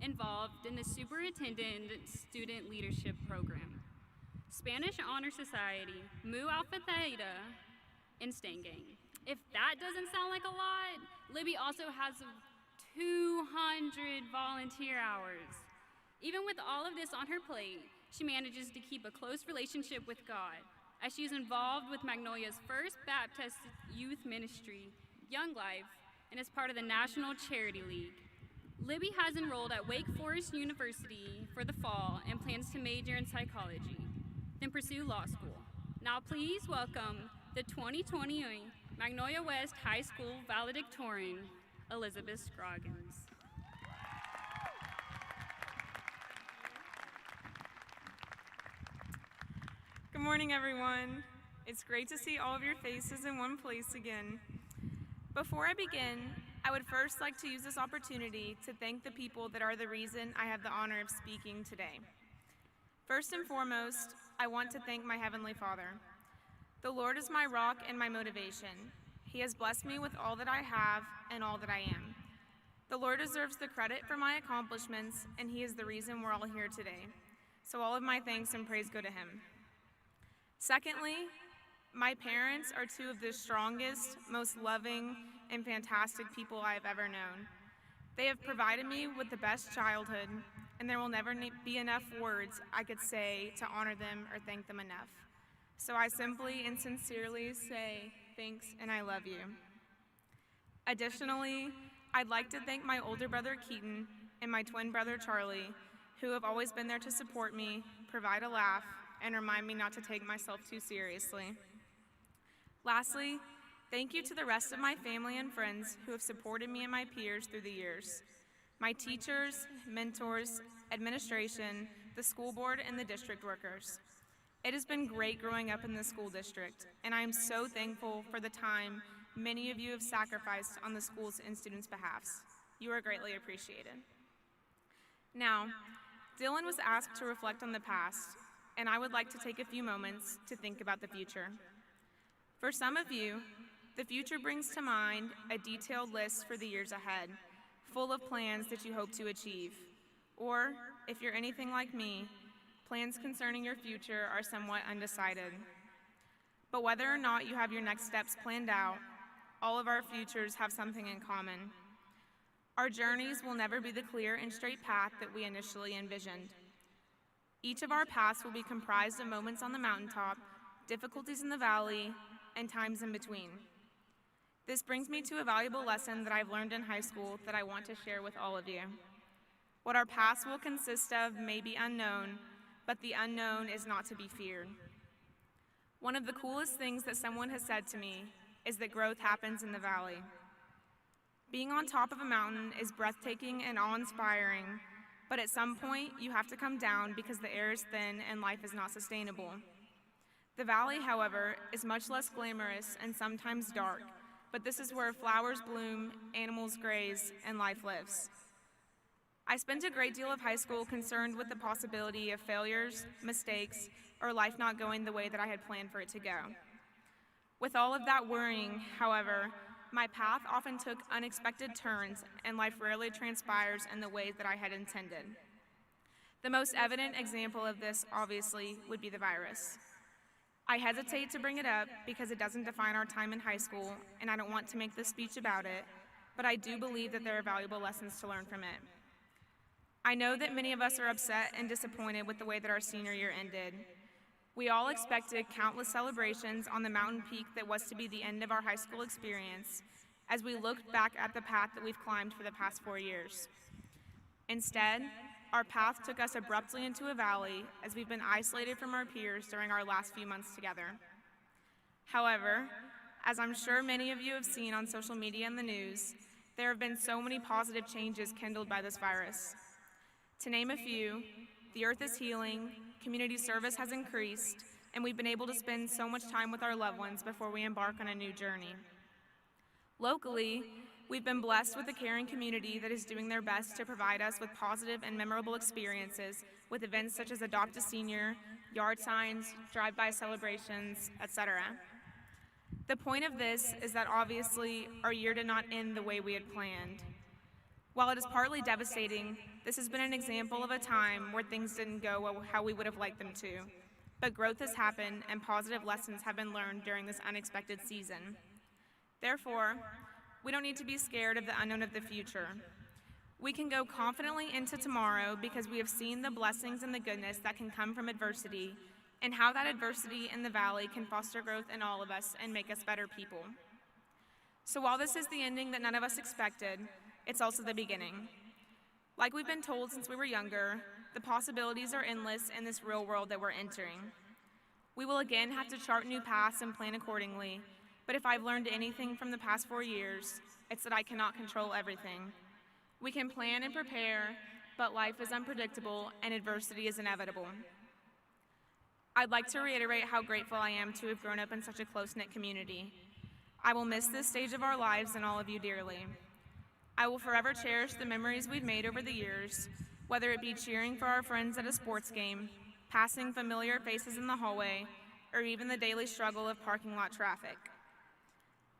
involved in the Superintendent Student Leadership Program, Spanish Honor Society, Mu Alpha Theta, and Stain Gang. If that doesn't sound like a lot, Libby also has 200 volunteer hours. Even with all of this on her plate, she manages to keep a close relationship with God, as she is involved with Magnolia's First Baptist Youth Ministry, Young Life, and is part of the National Charity League. Libby has enrolled at Wake Forest University for the fall and plans to major in psychology, then pursue law school. Now please welcome the 2020 Magnolia West High School Valedictorian, Elizabeth Scroggins. Good morning, everyone. It's great to see all of your faces in one place again. Before I begin, I would first like to use this opportunity to thank the people that are the reason I have the honor of speaking today. First and foremost, I want to thank my Heavenly Father. The Lord is my rock and my motivation. He has blessed me with all that I have and all that I am. The Lord deserves the credit for my accomplishments, and He is the reason we're all here today. So all of my thanks and praise go to Him. Secondly, my parents are two of the strongest, most loving, and fantastic people I have ever known. They have provided me with the best childhood, and there will never be enough words I could say to honor them or thank them enough. So I simply and sincerely say thanks and I love you. Additionally, I'd like to thank my older brother Keaton and my twin brother Charlie, who have always been there to support me, provide a laugh, and remind me not to take myself too seriously. Lastly, thank you to the rest of my family and friends who have supported me and my peers through the years. My teachers, mentors, administration, the school board, and the district workers. It has been great growing up in the school district, and I am so thankful for the time many of you have sacrificed on the school's and students' behalfs. You are greatly appreciated. Now, Dylan was asked to reflect on the past, and I would like to take a few moments to think about the future. For some of you, the future brings to mind a detailed list for the years ahead, full of plans that you hope to achieve. Or, if you're anything like me, plans concerning your future are somewhat undecided. But whether or not you have your next steps planned out, all of our futures have something in common. Our journeys will never be the clear and straight path that we initially envisioned. Each of our paths will be comprised of moments on the mountaintop, difficulties in the valley, and times in between. This brings me to a valuable lesson that I've learned in high school that I want to share with all of you. What our paths will consist of may be unknown, but the unknown is not to be feared. One of the coolest things that someone has said to me is that growth happens in the valley. Being on top of a mountain is breathtaking and awe-inspiring, but at some point you have to come down because the air is thin and life is not sustainable. The valley, however, is much less glamorous and sometimes dark, but this is where flowers bloom, animals graze, and life lives. I spent a great deal of high school concerned with the possibility of failures, mistakes, or life not going the way that I had planned for it to go. With all of that worrying, however, my path often took unexpected turns and life rarely transpires in the way that I had intended. The most evident example of this, obviously, would be the virus. I hesitate to bring it up because it doesn't define our time in high school, and I don't want to make this speech about it, but I do believe that there are valuable lessons to learn from it. I know that many of us are upset and disappointed with the way that our senior year ended. We all expected countless celebrations on the mountain peak that was to be the end of our high school experience as we looked back at the path that we've climbed for the past 4 years. Instead, our path took us abruptly into a valley as we've been isolated from our peers during our last few months together. However, as I'm sure many of you have seen on social media and the news, there have been so many positive changes kindled by this virus. To name a few, the earth is healing, community service has increased, and we've been able to spend so much time with our loved ones before we embark on a new journey. Locally, we've been blessed with a caring community that is doing their best to provide us with positive and memorable experiences with events such as Adopt a Senior, yard signs, drive-by celebrations, etc. The point of this is that obviously our year did not end the way we had planned. While it is partly devastating, this has been an example of a time where things didn't go how we would have liked them to, but growth has happened and positive lessons have been learned during this unexpected season. Therefore, we don't need to be scared of the unknown of the future. We can go confidently into tomorrow because we have seen the blessings and the goodness that can come from adversity and how that adversity in the valley can foster growth in all of us and make us better people. So while this is the ending that none of us expected, it's also the beginning. Like we've been told since we were younger, the possibilities are endless in this real world that we're entering. We will again have to chart new paths and plan accordingly, but if I've learned anything from the past 4 years, it's that I cannot control everything. We can plan and prepare, but life is unpredictable and adversity is inevitable. I'd like to reiterate how grateful I am to have grown up in such a close-knit community. I will miss this stage of our lives and all of you dearly. I will forever cherish the memories we've made over the years, whether it be cheering for our friends at a sports game, passing familiar faces in the hallway, or even the daily struggle of parking lot traffic.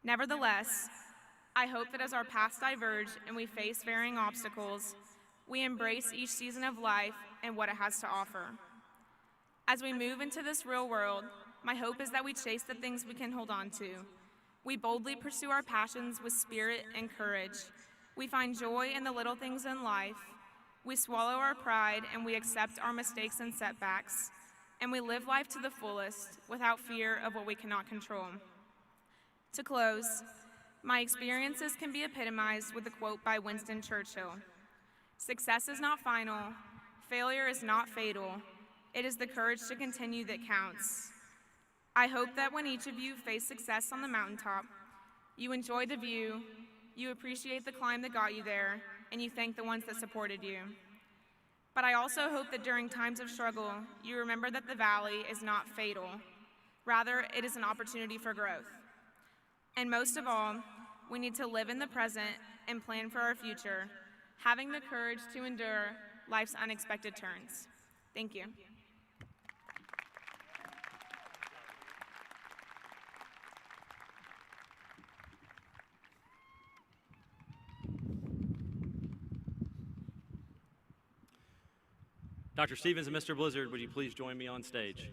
Nevertheless, I hope that as our paths diverge and we face varying obstacles, we embrace each season of life and what it has to offer. As we move into this real world, my hope is that we chase the things we can hold on to. We boldly pursue our passions with spirit and courage. We find joy in the little things in life. We swallow our pride and we accept our mistakes and setbacks. And we live life to the fullest without fear of what we cannot control. To close, my experiences can be epitomized with a quote by Winston Churchill. "Success is not final, failure is not fatal. It is the courage to continue that counts." I hope that when each of you face success on the mountaintop, you enjoy the view, you appreciate the climb that got you there, and you thank the ones that supported you. But I also hope that during times of struggle, you remember that the valley is not fatal. Rather, it is an opportunity for growth. And most of all, we need to live in the present and plan for our future, having the courage to endure life's unexpected turns. Thank you. Dr. Stevens and Mr. Blizzard, would you please join me on stage?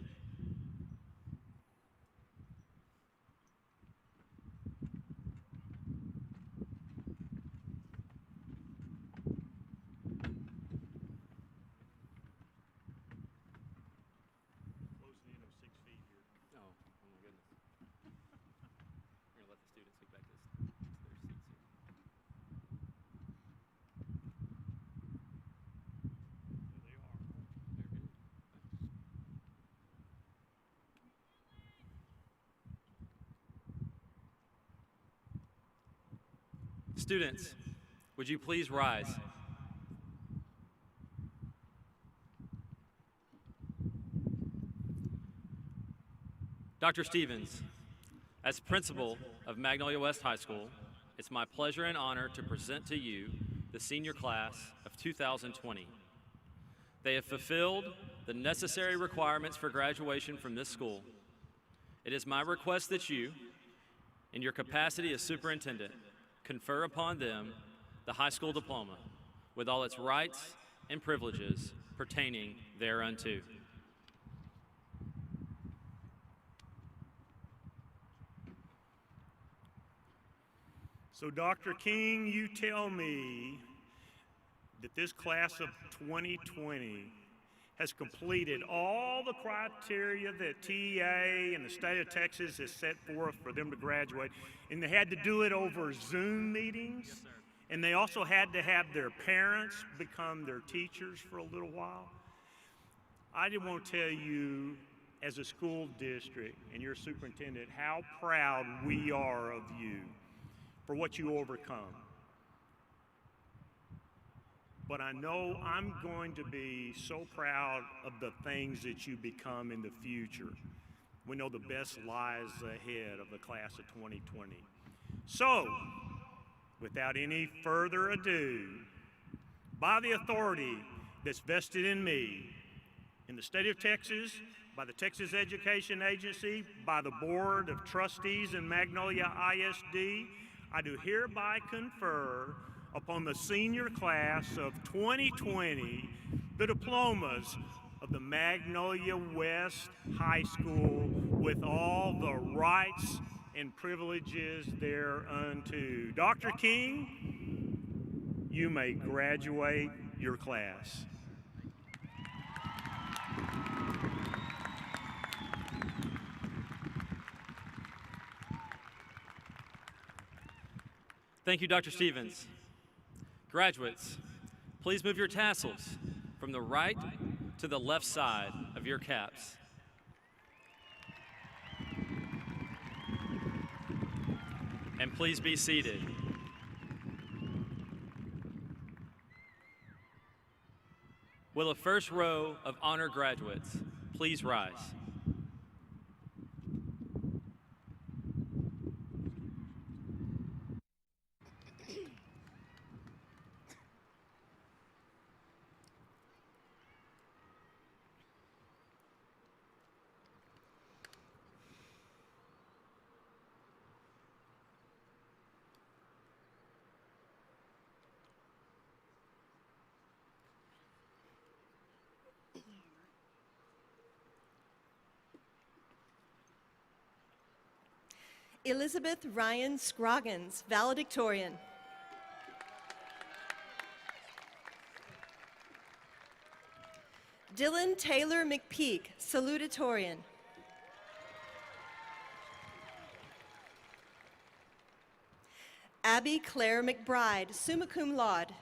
Students, would you please rise? Dr. Stevens, as principal of Magnolia West High School, it's my pleasure and honor to present to you the senior class of 2020. They have fulfilled the necessary requirements for graduation from this school. It is my request that you, in your capacity as superintendent, confer upon them the high school diploma with all its rights and privileges pertaining thereunto. So, Dr. King, you tell me that this class of 2020 has completed all the criteria that TEA and the state of Texas has set forth for them to graduate, and they had to do it over Zoom meetings, Yes, sir. and they also had to have their parents become their teachers for a little while. I just want to tell you, as a school district and your superintendent, how proud we are of you for what you overcome. But I know I'm going to be so proud of the things that you become in the future. We know the best lies ahead of the class of 2020. So, without any further ado, by the authority that's vested in me, in the state of Texas, by the Texas Education Agency, by the Board of Trustees in Magnolia ISD, I do hereby confer upon the senior class of 2020 the diplomas of the Magnolia West High School with all the rights and privileges thereunto. Dr. King, you may graduate your class. Thank you, Dr. Stevens. Graduates, please move your tassels from the right to the left side of your caps. And please be seated. Will the first row of honor graduates please rise? Elizabeth Ryan Scroggins, valedictorian. Dylan Taylor McPeak, salutatorian. Abby Claire McBride, summa cum laude.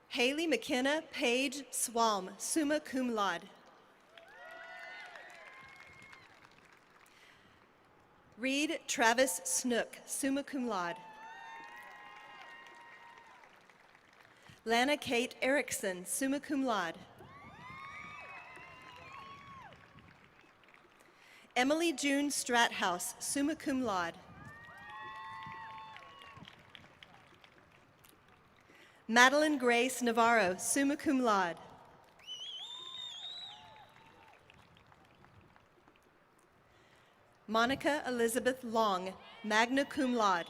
Haley McKenna Page Swalm, summa cum laude. Reed Travis Snook, summa cum laude. Lana Kate Erickson, summa cum laude. Emily June Strathouse, summa cum laude. Madeline Grace Navarro, summa cum laude. Monica Elizabeth Long, magna cum laude.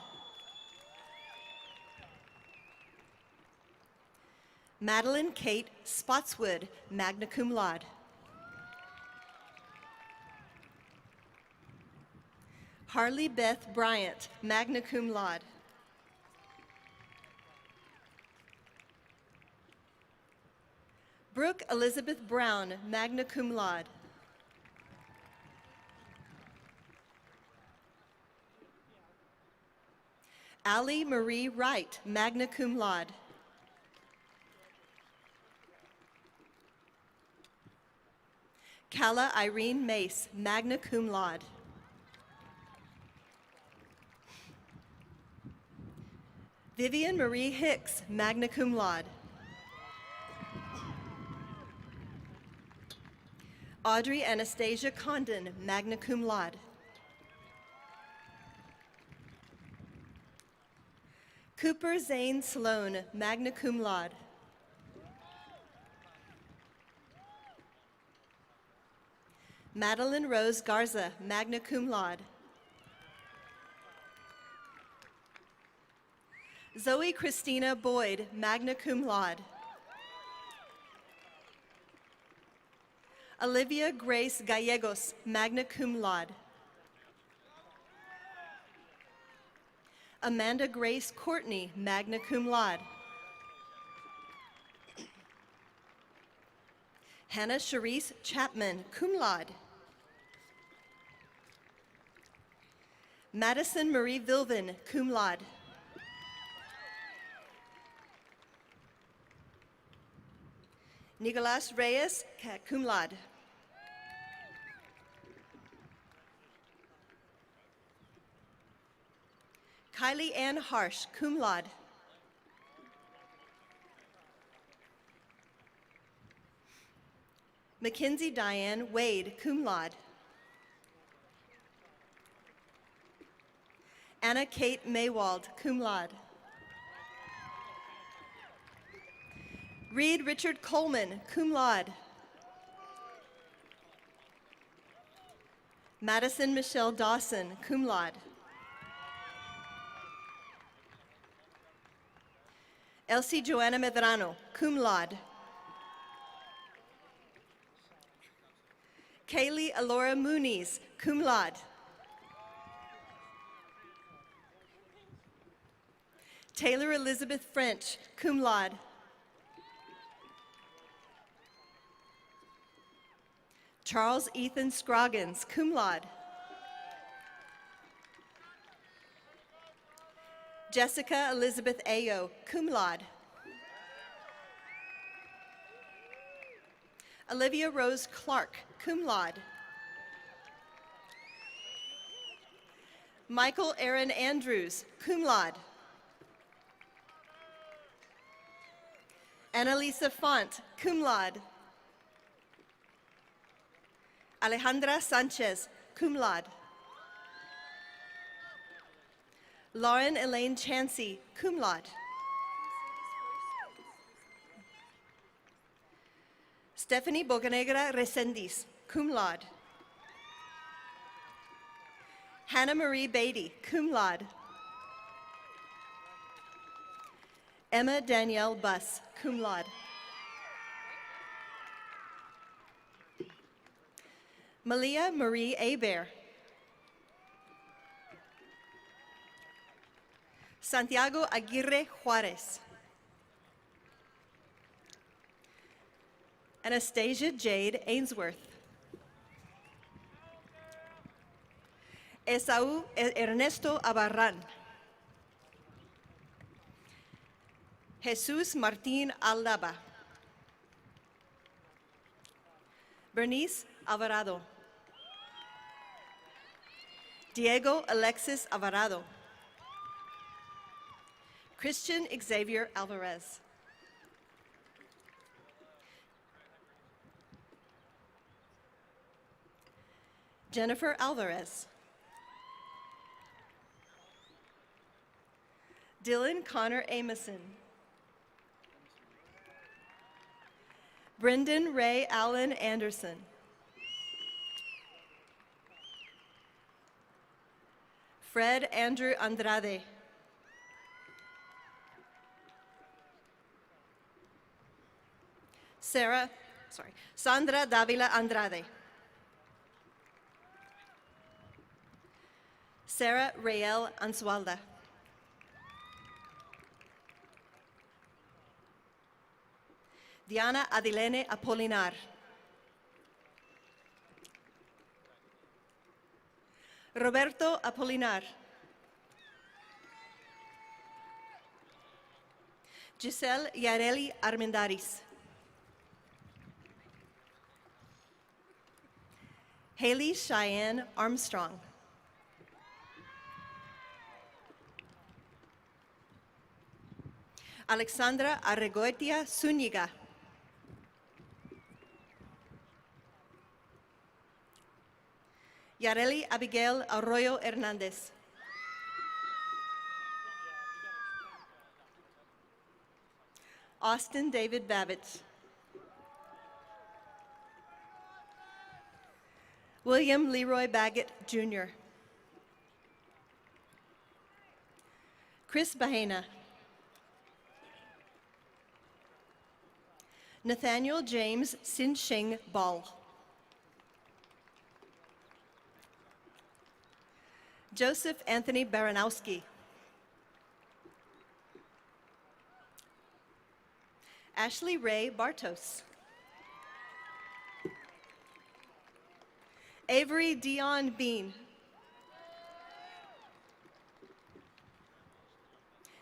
Madeline Kate Spotswood, magna cum laude. Harley Beth Bryant, magna cum laude. Brooke Elizabeth Brown, magna cum laude. Allie Marie Wright, magna cum laude. Calla Irene Mace, magna cum laude. Vivian Marie Hicks, magna cum laude. Audrey Anastasia Condon, magna cum laude. Cooper Zane Sloan, magna cum laude. Madeline Rose Garza, magna cum laude. Zoe Christina Boyd, magna cum laude. Olivia Grace Gallegos, magna cum laude. Amanda Grace Courtney, magna cum laude. Hannah Charisse Chapman, cum laude. Madison Marie Vilvin, cum laude. Nicolas Reyes, cum laude. Kylie Ann Harsh, cum laude. Mackenzie Diane Wade, cum laude. Anna Kate Maywald, cum laude. Reed Richard Coleman, cum laude. Madison Michelle Dawson, cum laude. Elsie Joanna Medrano, cum laude. Kaylee Alora Muniz, cum laude. Taylor Elizabeth French, cum laude. Charles Ethan Scroggins, cum laude. Jessica Elizabeth Ayo, cum laude. Olivia Rose Clark, cum laude. Michael Aaron Andrews, cum laude. Annalisa Font, cum laude. Alejandra Sanchez, cum laude. Lauren Elaine Chansey, cum laude. Stephanie Bocanegra Resendiz, cum laude. Hannah Marie Beatty, cum laude. Emma Danielle Buss, cum laude. Malia Marie Hebert. Santiago Aguirre Juarez. Anastasia Jade Ainsworth. Esaú Ernesto Abarrán. Jesús Martín Aldaba. Bernice Alvarado. Diego Alexis Alvarado. Christian Xavier Alvarez. Jennifer Alvarez. Dylan Connor Amison. Brendan Ray Allen Anderson. Fred Andrew Andrade. Sandra Davila Andrade. Sarah Rael Ansualda. Diana Adilene Apolinar. Roberto Apolinar. Giselle Yareli Armendaris. Haley Cheyenne Armstrong. Alexandra Arregoitia Zúñiga. Yareli Abigail Arroyo Hernández. Austin David Babbage. William Leroy Baggett, Jr. Chris Bahena. Nathaniel James Sinsheng Ball. Joseph Anthony Baranowski. Ashley Ray Bartos. Avery Dion Bean.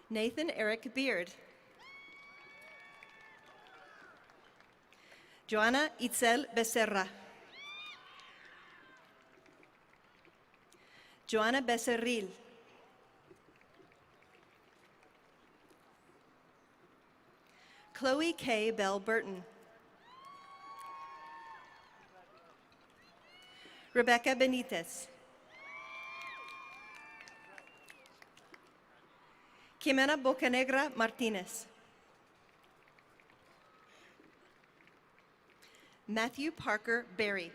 Nathan Eric Beard. Joanna Itzel Becerra. Joanna Becerril. Chloe K. Bell Burton. Rebecca Benitez. Jimena Bocanegra Martinez. Matthew Parker Berry.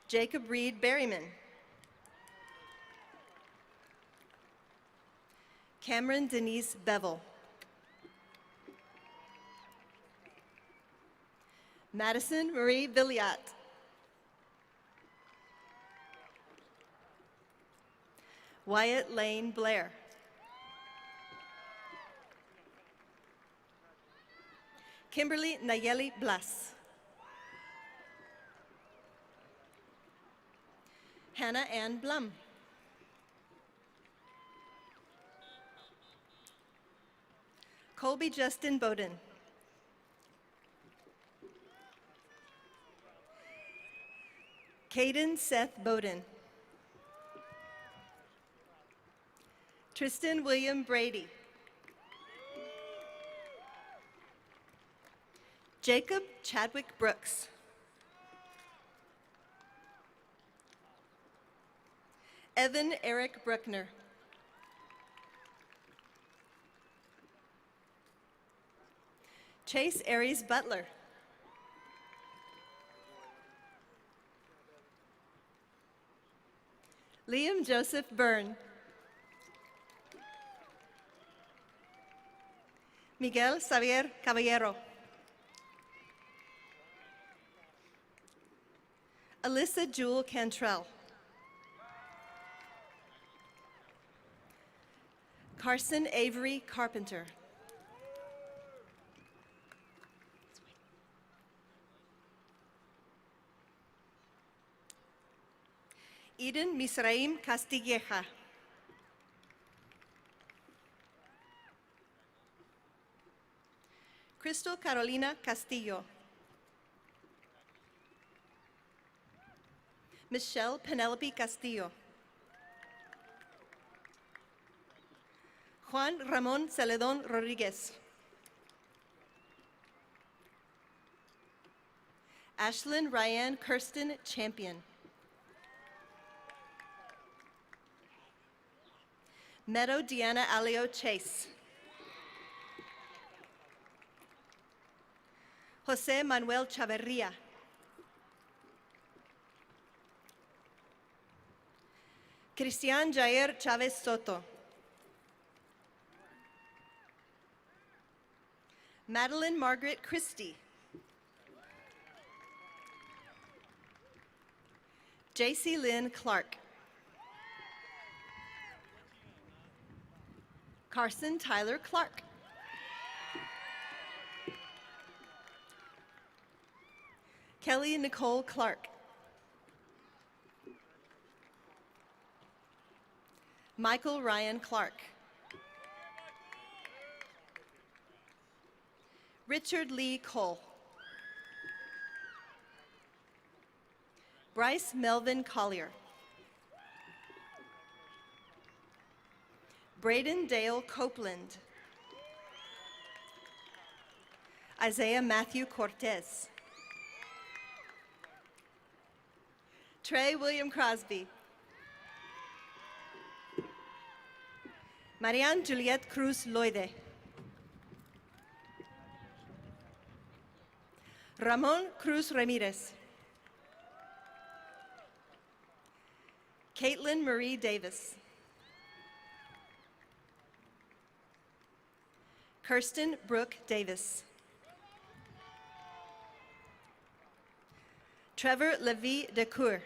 Jacob Reed Berryman. Cameron Denise Bevel. Madison Marie Villiat. Wyatt Lane Blair. Kimberly Nayeli Blas. Hannah Ann Blum. Colby Justin Bowden. Caden Seth Bowden. Tristan William Brady. Jacob Chadwick Brooks. Evan Eric Bruckner. Chase Aries Butler. Liam Joseph Byrne. Miguel Xavier Caballero. Alyssa Jewel Cantrell. Carson Avery Carpenter. Eden Misraim Castilleja. Crystal Carolina Castillo. Michelle Penelope Castillo. Juan Ramon Celedon Rodriguez. Ashlyn Ryan Kirsten Champion. Meadow Deanna Alio Chase. Jose Manuel Chavarria. Cristian Jair Chavez Soto. Madeline Margaret Christie. JC Lynn Clark. Carson Tyler Clark. Kelly Nicole Clark. Michael Ryan Clark. Richard Lee Cole. Bryce Melvin Collier. Braden Dale Copeland. Isaiah Matthew Cortez. Trey William Crosby. Marianne Juliette Cruz Loide. Ramon Cruz Ramirez. Caitlin Marie Davis. Kirsten Brooke Davis. Trevor Levy Decour.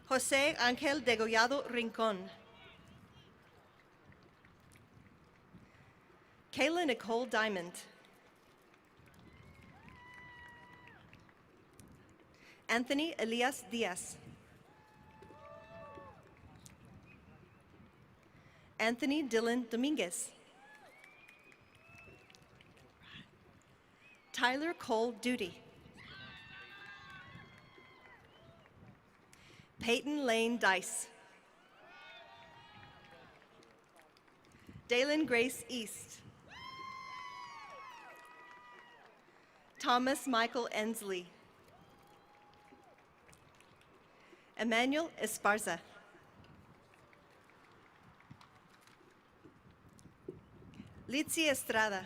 José Ángel Degollado Rincón. Kayla Nicole Diamond. Anthony Elias Diaz. Anthony Dylan Dominguez. Tyler Cole Duty. Peyton Lane Dice. Dalen Grace East. Thomas Michael Ensley. Emmanuel Esparza. Litzy Estrada.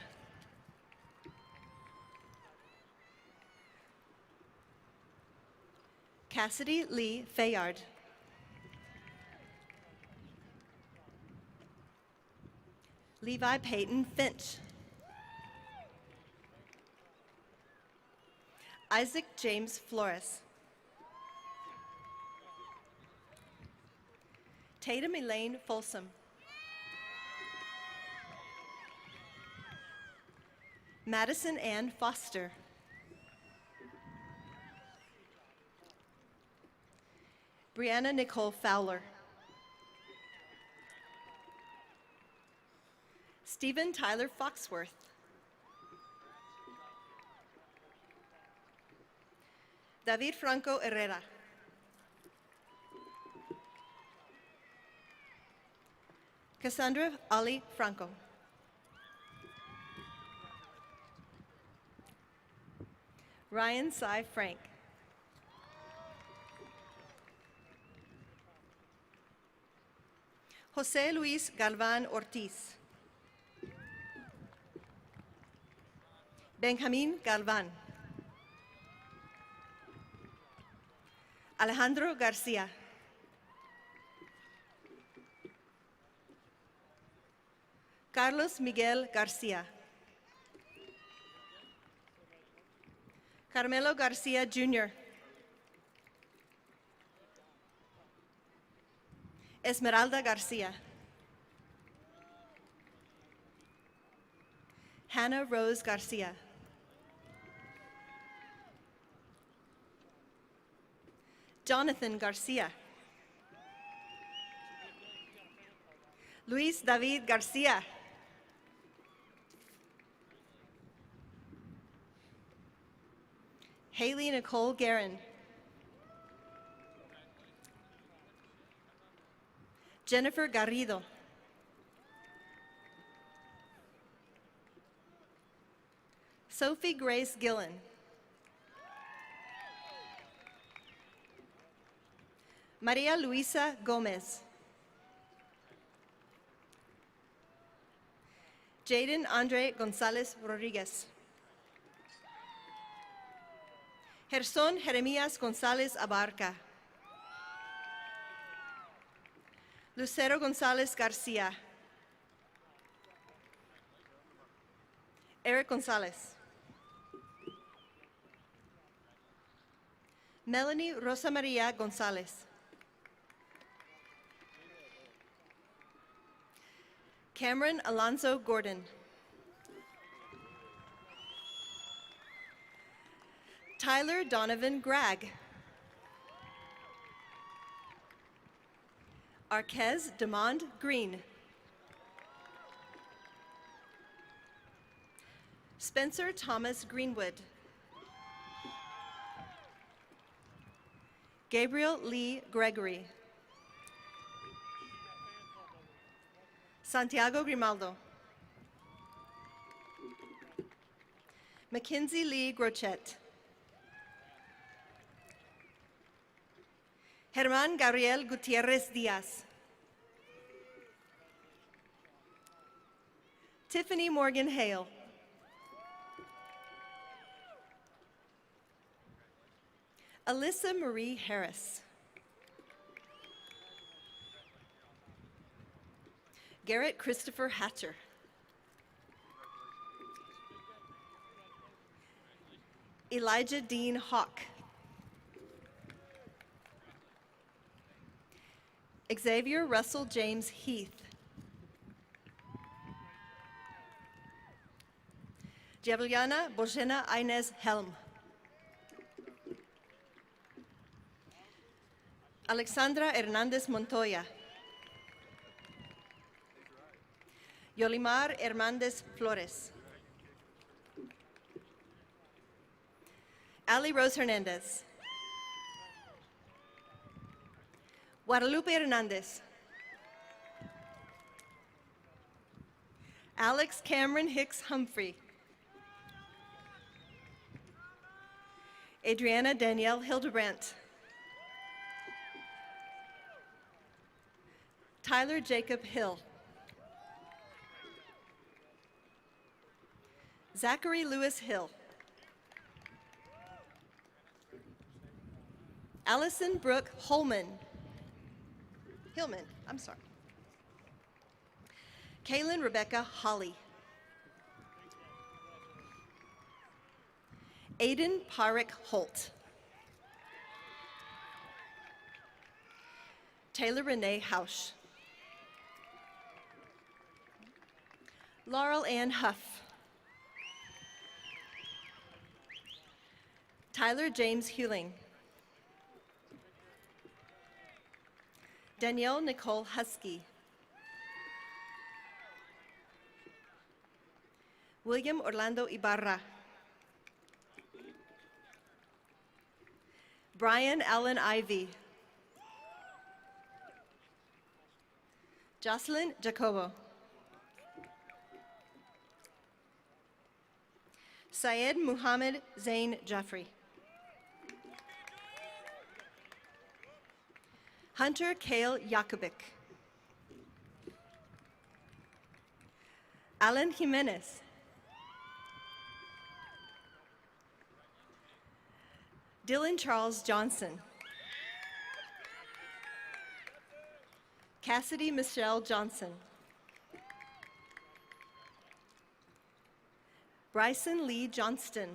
Cassidy Lee Fayard. Levi Peyton Finch. Isaac James Flores. Tatum Elaine Folsom. Madison Ann Foster. Brianna Nicole Fowler. Stephen Tyler Foxworth. David Franco Herrera. Cassandra Ali Franco. Ryan Cy Frank. José Luis Galván Ortiz. Benjamín Galván. Alejandro García. Carlos Miguel García. Carmelo García Jr. Esmeralda García. Hannah Rose García. Jonathan García. Luis David García. Haley Nicole Guerin. Jennifer Garrido. Sophie Grace Gillen. Maria Luisa Gomez. Jaden Andre Gonzalez Rodriguez. Gerson Jeremías González Abarca. Lucero González García. Eric González. Melanie Rosa Maria González. Cameron Alonso Gordon. Tyler Donovan Gragg. Arquez Demond Green. Spencer Thomas Greenwood. Gabriel Lee Gregory. Santiago Grimaldo. Mackenzie Lee Grochet. Germán Gabriel Gutierrez Diaz. Tiffany Morgan Hale. Alyssa Marie Harris. Garrett Christopher Hatcher. Elijah Dean Hawk. Xavier Russell James Heath. Diavliana Bojena Inez Helm. Alexandra Hernandez Montoya. Yolimar Hernandez Flores. Ali Rose Hernandez. Guadalupe Hernandez. Alex Cameron Hicks Humphrey. Adriana Danielle Hildebrandt. Tyler Jacob Hill. Zachary Lewis Hill. Allison Brooke Hillman, I'm sorry. Kaylin Rebecca Holly. Aiden Parik Holt. Taylor Renee Hausch. Laurel Ann Huff. Tyler James Hewling. Danielle Nicole Husky. William Orlando Ibarra. Brian Allen Ivy. Jocelyn Jacobo. Syed Muhammad Zain Jaffrey. Hunter Kale Yakubik. Alan Jimenez. Dylan Charles Johnson. Cassidy Michelle Johnson. Bryson Lee Johnston.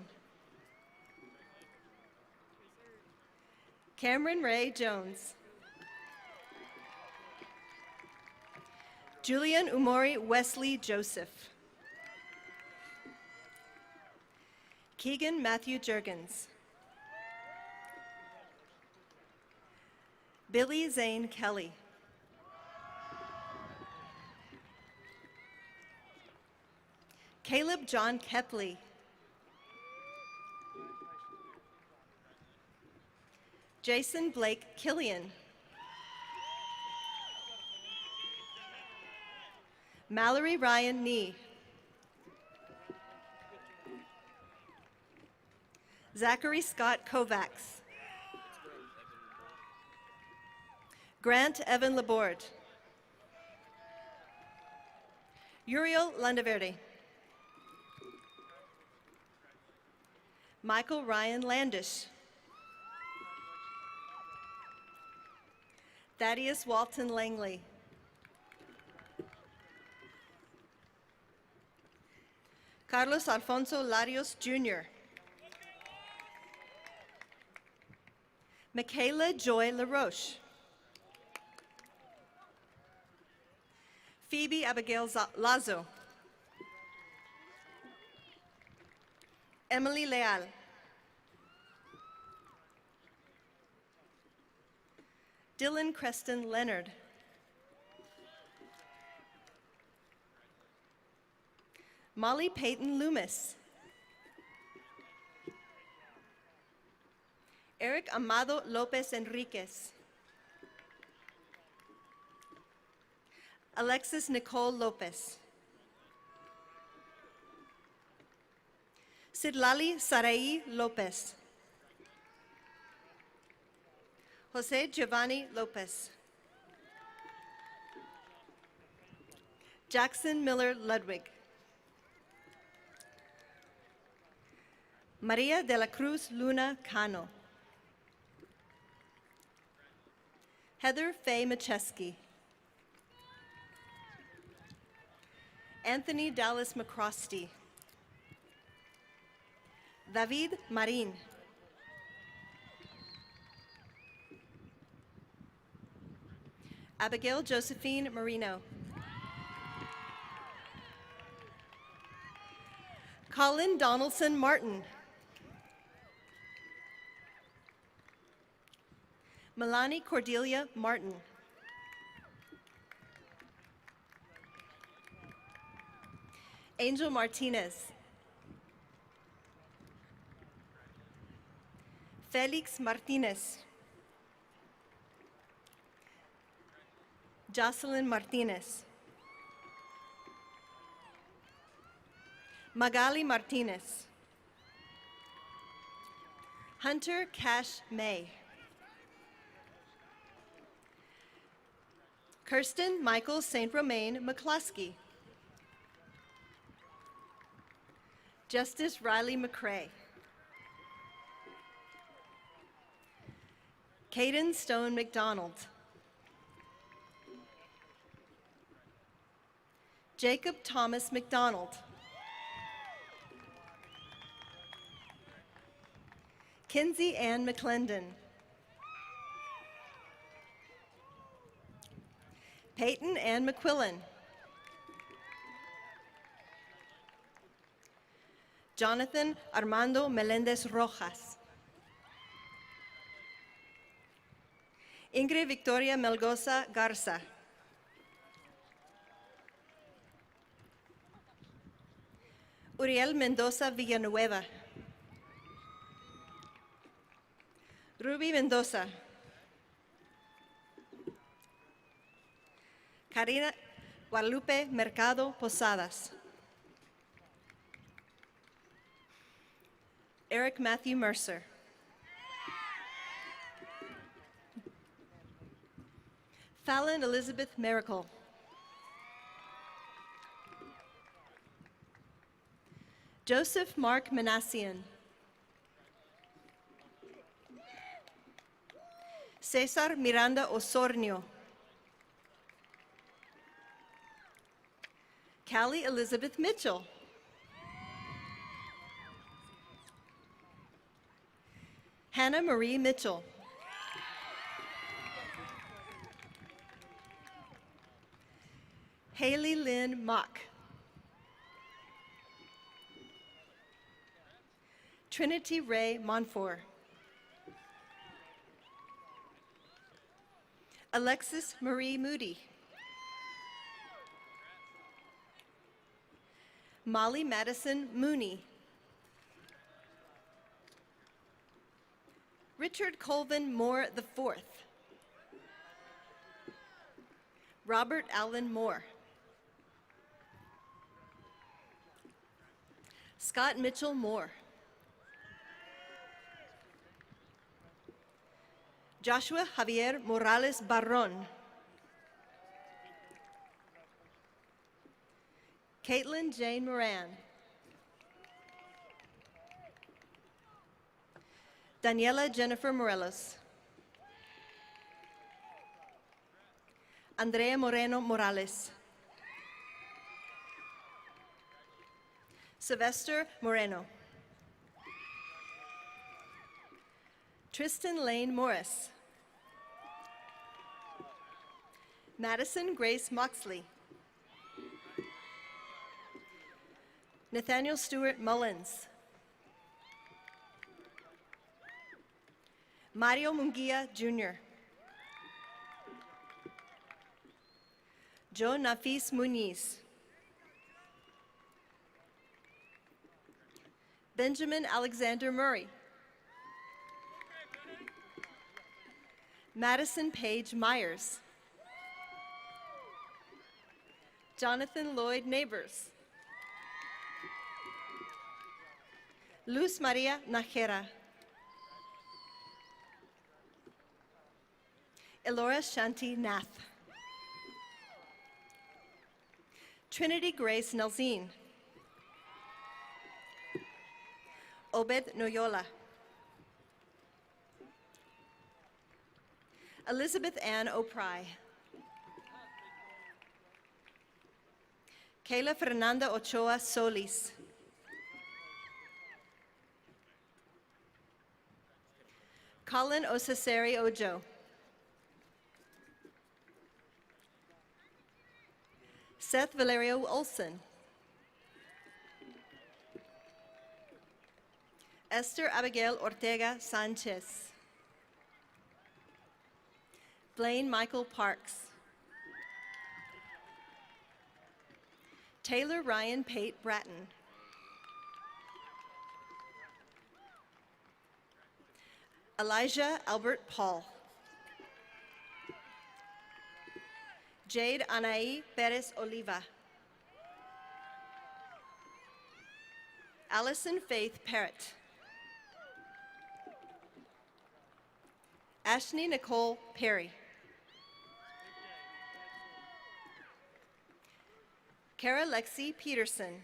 Cameron Ray Jones. Julian Umori Wesley Joseph. Keegan Matthew Jurgens. Billy Zane Kelly. Caleb John Kepley. Jason Blake Killian. Mallory Ryan Nee. Zachary Scott Kovacs. Grant Evan Laborde. Uriel Landaverde. Michael Ryan Landish. Thaddeus Walton Langley. Carlos Alfonso Larios Jr. Michaela Joy LaRoche. Phoebe Abigail Lazo. Emily Leal. Dylan Creston Leonard. Molly Peyton Loomis. Eric Amado Lopez Enriquez. Alexis Nicole Lopez. Sidlali Sarai Lopez. Jose Giovanni Lopez. Jackson Miller Ludwig. Maria de la Cruz Luna Cano. Heather Faye Macheski. Anthony Dallas McCrosty. David Marin. Abigail Josephine Marino. Colin Donaldson Martin. Melanie Cordelia Martin. Angel Martinez. Felix Martinez. Jocelyn Martinez. Magali Martinez. Hunter Cash May. Kirsten Michael St. Romain McCloskey. Justice Riley McCrae. Caden Stone McDonald. Jacob Thomas McDonald. Kinsey Ann McClendon. Peyton Ann McQuillan. Jonathan Armando Melendez Rojas. Ingrid Victoria Melgoza Garza. Uriel Mendoza Villanueva. Ruby Mendoza. Karina Guadalupe Mercado Posadas. Eric Matthew Mercer. Fallon Elizabeth Miracle. Joseph Mark Manassian. Cesar Miranda Osornio. Callie Elizabeth Mitchell. Hannah Marie Mitchell. Haley Lynn Mock. Trinity Ray Monfort. Alexis Marie Moody. Molly Madison Mooney. Richard Colvin Moore IV. Robert Allen Moore. Scott Mitchell Moore. Joshua Javier Morales Barron. Caitlin Jane Moran. Daniela Jennifer Morelos. Andrea Moreno Morales. Sylvester Moreno. Tristan Lane Morris. Madison Grace Moxley. Nathaniel Stewart Mullins. Mario Munguia Jr. Joe Nafis Muniz. Benjamin Alexander Murray. Madison Page Myers. Jonathan Lloyd Neighbors. Luz Maria Najera. Elora Shanti Nath. Trinity Grace Nelzine. Obed Noyola. Elizabeth Ann O'Pry. Kayla Fernanda Ochoa Solis. Colin Osaseri Ojo. Seth Valerio Olson. Esther Abigail Ortega Sanchez. Blaine Michael Parks. Taylor Ryan Pate Bratton. Elijah Albert Paul. Jade Anaí Perez Oliva. Allison Faith Parrott. Ashley Nicole Perry. Kara Lexi Peterson.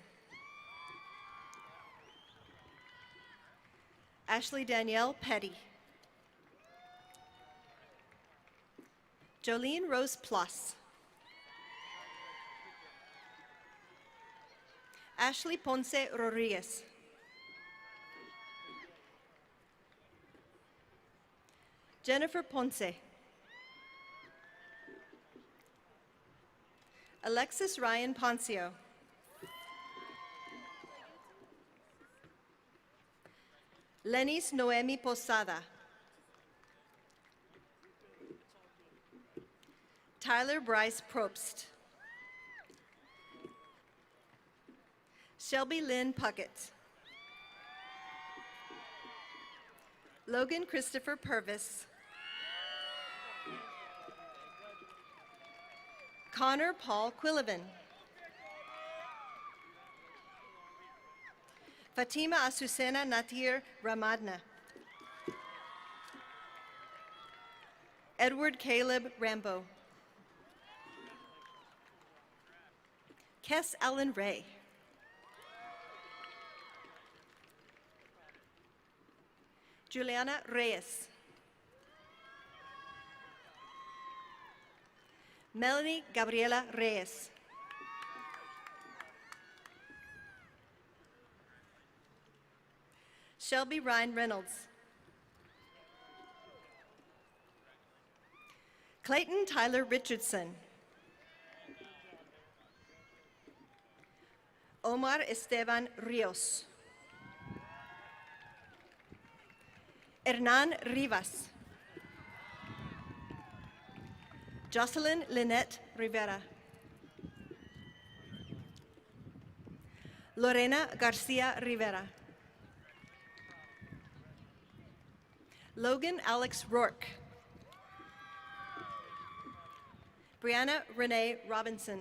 Ashley Danielle Petty. Jolene Rose Plus. Ashley Ponce Rodriguez. Jennifer Ponce. Alexis Ryan Poncio. Lenis Noemi Posada. Tyler Bryce Probst. Shelby Lynn Puckett. Logan Christopher Purvis. Connor Paul Quillivan. Fatima Azucena Natir Ramadna. Edward Caleb Rambo. Kess Allen Ray. Juliana Reyes. Melanie Gabriela Reyes. Shelby Ryan Reynolds. Clayton Tyler Richardson. Omar Esteban Rios. Hernan Rivas. Jocelyn Lynette Rivera. Lorena Garcia Rivera. Logan Alex Rourke. Brianna Renee Robinson.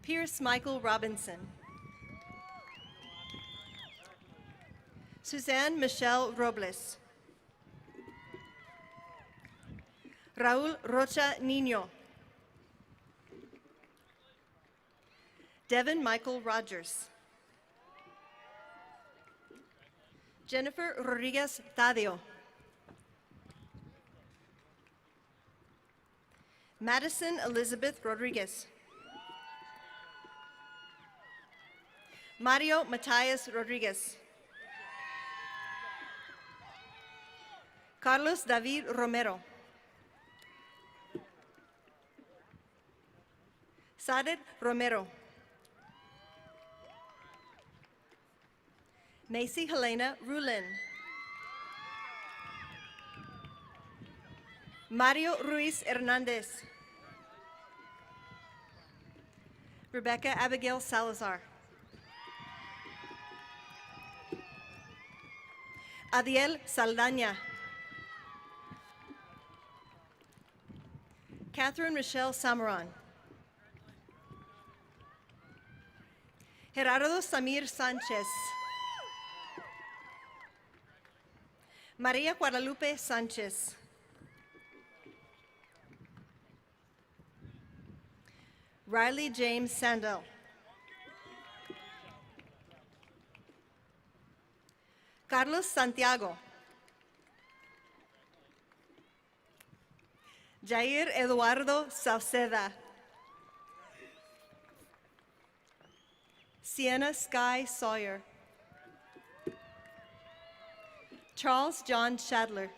Pierce Michael Robinson. Suzanne Michelle Robles. Raúl Rocha Niño. Devin Michael Rogers. Jennifer Rodriguez Tadio. Madison Elizabeth Rodriguez. Mario Matias Rodriguez. Carlos David Romero. Sadet Romero. Macy Helena Rulin. Mario Ruiz Hernandez. Rebecca Abigail Salazar. Adiel Saldaña. Catherine Michelle Samaran. Gerardo Samir Sanchez. Maria Guadalupe Sanchez. Riley James Sandel. Carlos Santiago. Jair Eduardo Sauceda. Sienna Sky Sawyer. Charles John Shadler.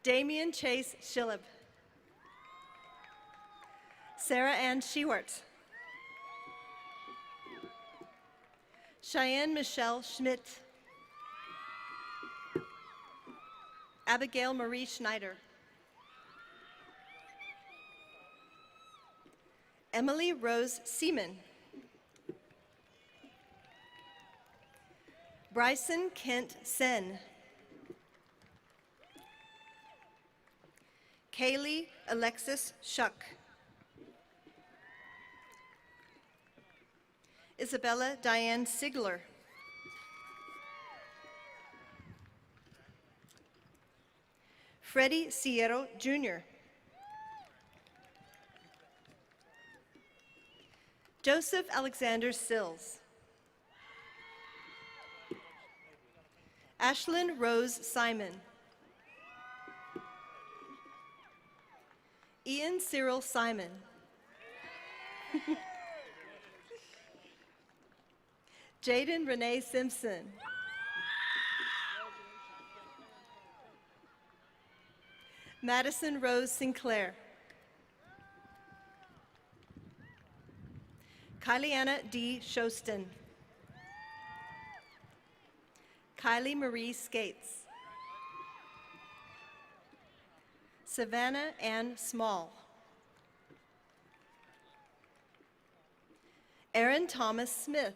Damian Chase Schilleb. Sarah Ann Shewart. Cheyenne Michelle Schmidt. Abigail Marie Schneider. Emily Rose Seaman. Bryson Kent Sen. Kaylee Alexis Shuck. Isabella Diane Sigler. Freddie Sierro Jr. Joseph Alexander Sills. Ashlyn Rose Simon. Ian Cyril Simon. Jaden Renee Simpson. Madison Rose Sinclair. Kyliana D. Shoston. Kylie Marie Skates. Savannah Ann Small. Aaron Thomas Smith.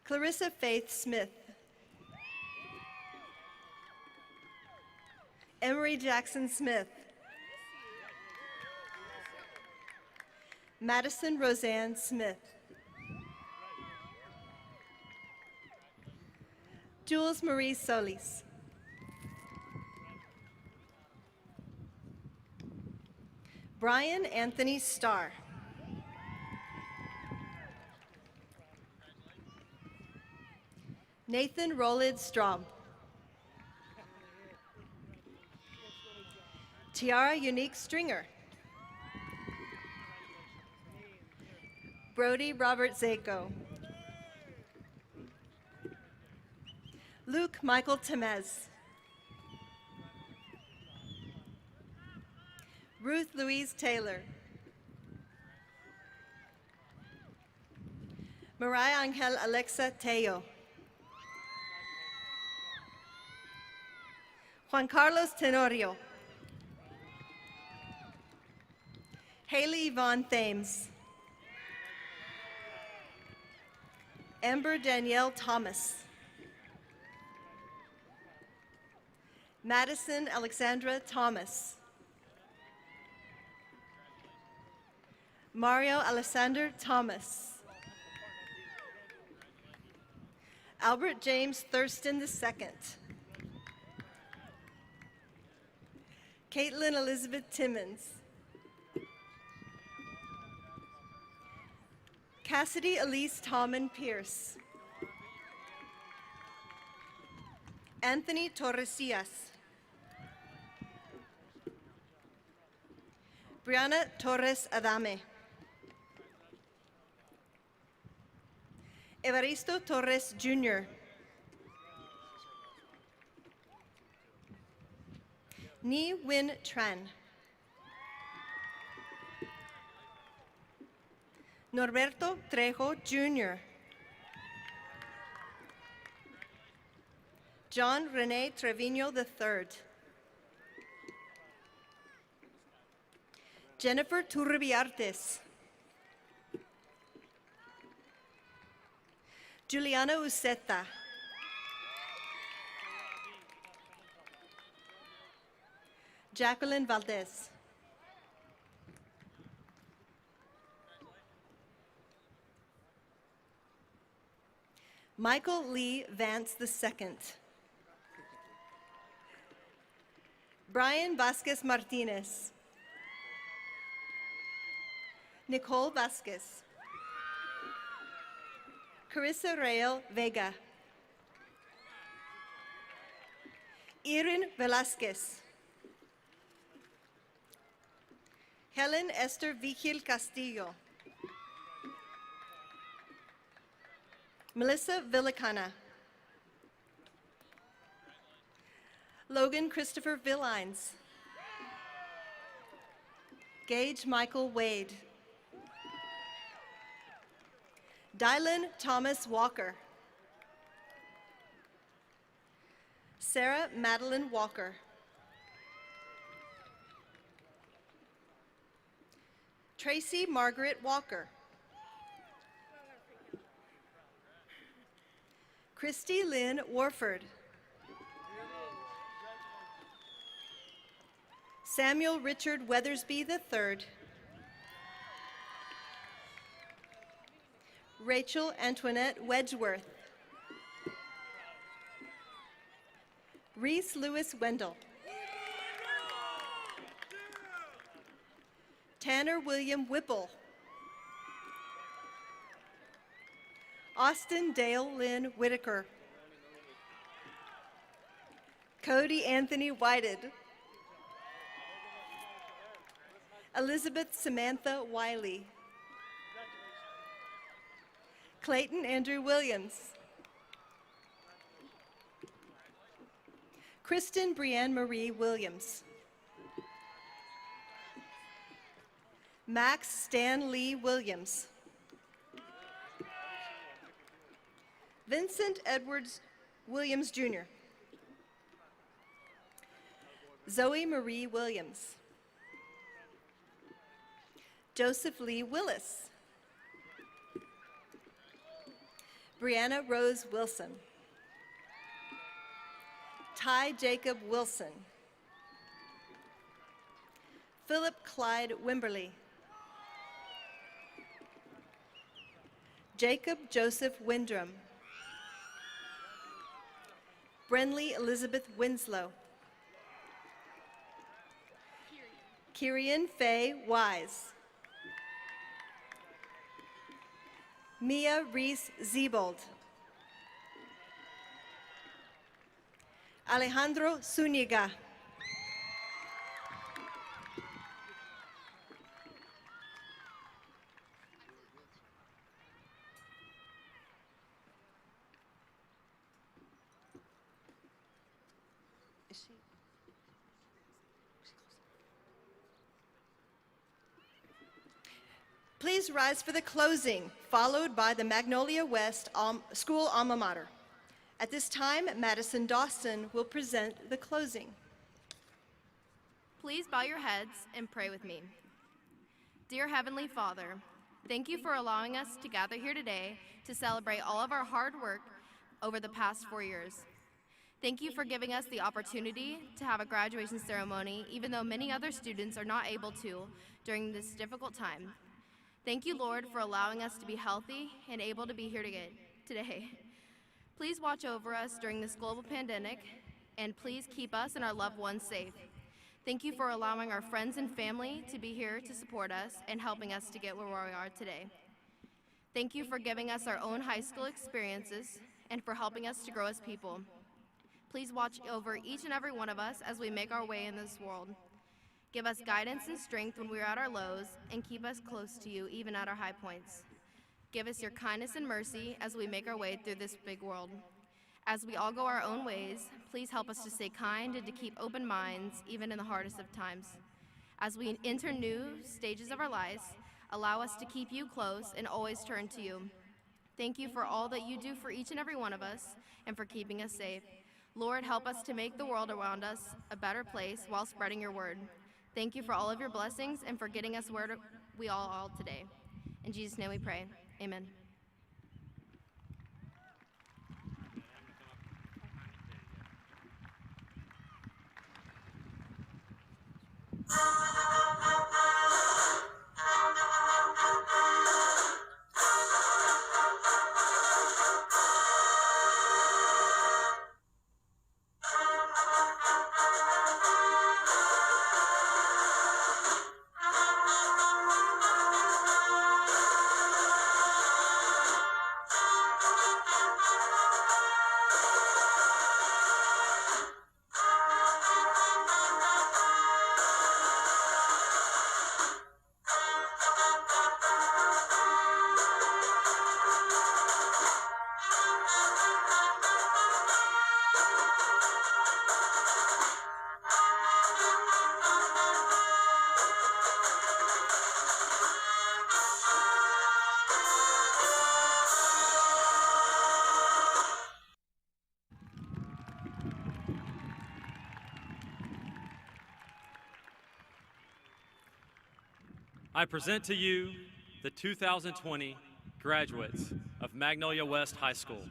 Clarissa Faith Smith. Emery Jackson Smith. Madison Roseanne Smith. Jules Marie Solis. Brian Anthony Starr. Nathan Rollid Straub. Tiara Unique Stringer. Brody Robert Zako. Luke Michael Temez. Ruth Louise Taylor. Mariah Angel Alexa Teo. Juan Carlos Tenorio. Haley Yvonne Thames. Amber Danielle Thomas. Madison Alexandra Thomas. Mario Alexander Thomas. Albert James Thurston II. Caitlin Elizabeth Timmons. Cassidy Elise Tommen Pierce. Anthony Torresillas. Brianna Torres Adame. Evaristo Torres Jr. Ni Win Tran. Norberto Trejo Jr. John Rene Trevino III. Jennifer Turbiartes. Juliana Uceta. Jacqueline Valdez. Michael Lee Vance II. Brian Vasquez Martinez. Nicole Vasquez. Carissa Rael Vega. Irin Velasquez. Helen Esther Vigil Castillo. Melissa Villicana. Logan Christopher Villines. Gage Michael Wade. Dylan Thomas Walker. Sarah Madeline Walker. Tracy Margaret Walker. Christy Lynn Warford. Samuel Richard Weathersby III. Rachel Antoinette Wedgeworth. Reese Lewis Wendell. Tanner William Whipple. Austin Dale Lynn Whitaker. Cody Anthony Whited. Elizabeth Samantha Wiley. Clayton Andrew Williams. Kristen Brianne Marie Williams. Max Stan Lee Williams. Vincent Edwards Williams Jr. Zoe Marie Williams. Joseph Lee Willis. Brianna Rose Wilson. Ty Jacob Wilson. Philip Clyde Wimberly. Jacob Joseph Windrum. Brenley Elizabeth Winslow. Kyrian Faye Wise. Mia Reese Ziebold. Alejandro Zuniga. Please rise for the closing, followed by the Magnolia West School Alma Mater. At this time, Madison Dawson will present the closing. Please bow your heads and pray with me. Dear Heavenly Father, thank you for allowing us to gather here today to celebrate all of our hard work over the past 4 years. Thank you for giving us the opportunity to have a graduation ceremony, even though many other students are not able to during this difficult time. Thank you, Lord, for allowing us to be healthy and able to be here today. Please watch over us during this global pandemic, and please keep us and our loved ones safe. Thank you for allowing our friends and family to be here to support us and helping us to get where we are today. Thank you for giving us our own high school experiences and for helping us to grow as people. Please watch over each and every one of us as we make our way in this world. Give us guidance and strength when we are at our lows, and keep us close to you even at our high points. Give us your kindness and mercy as we make our way through this big world. As we all go our own ways, please help us to stay kind and to keep open minds even in the hardest of times. As we enter new stages of our lives, allow us to keep you close and always turn to you. Thank you for all that you do for each and every one of us and for keeping us safe. Lord, help us to make the world around us a better place while spreading your word. Thank you for all of your blessings and for getting us where we all are today. In Jesus' name we pray. Amen. I present to you the 2020 graduates of Magnolia West High School.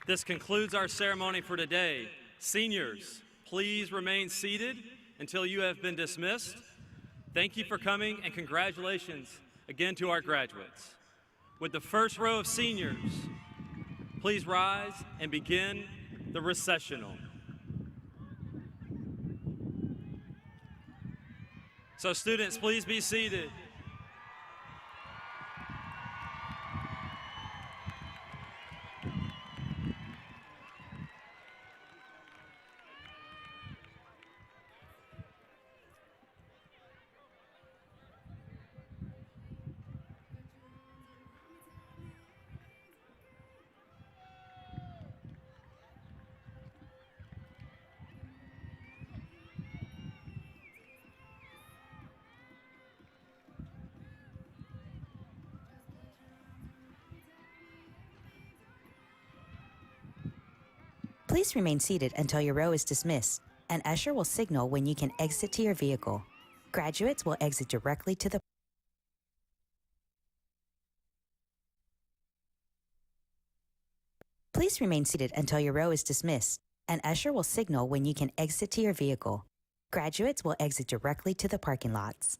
This concludes our ceremony for today. Seniors, please remain seated until you have been dismissed. Thank you for coming, and congratulations again to our graduates. With the first row of seniors, please rise and begin the recessional. So students, please be seated. Please remain seated until your row is dismissed. An usher will signal when you can exit to your vehicle. Graduates will exit directly to the Please remain seated until your row is dismissed. An usher will signal when you can exit to your vehicle. Graduates will exit directly to the parking lots.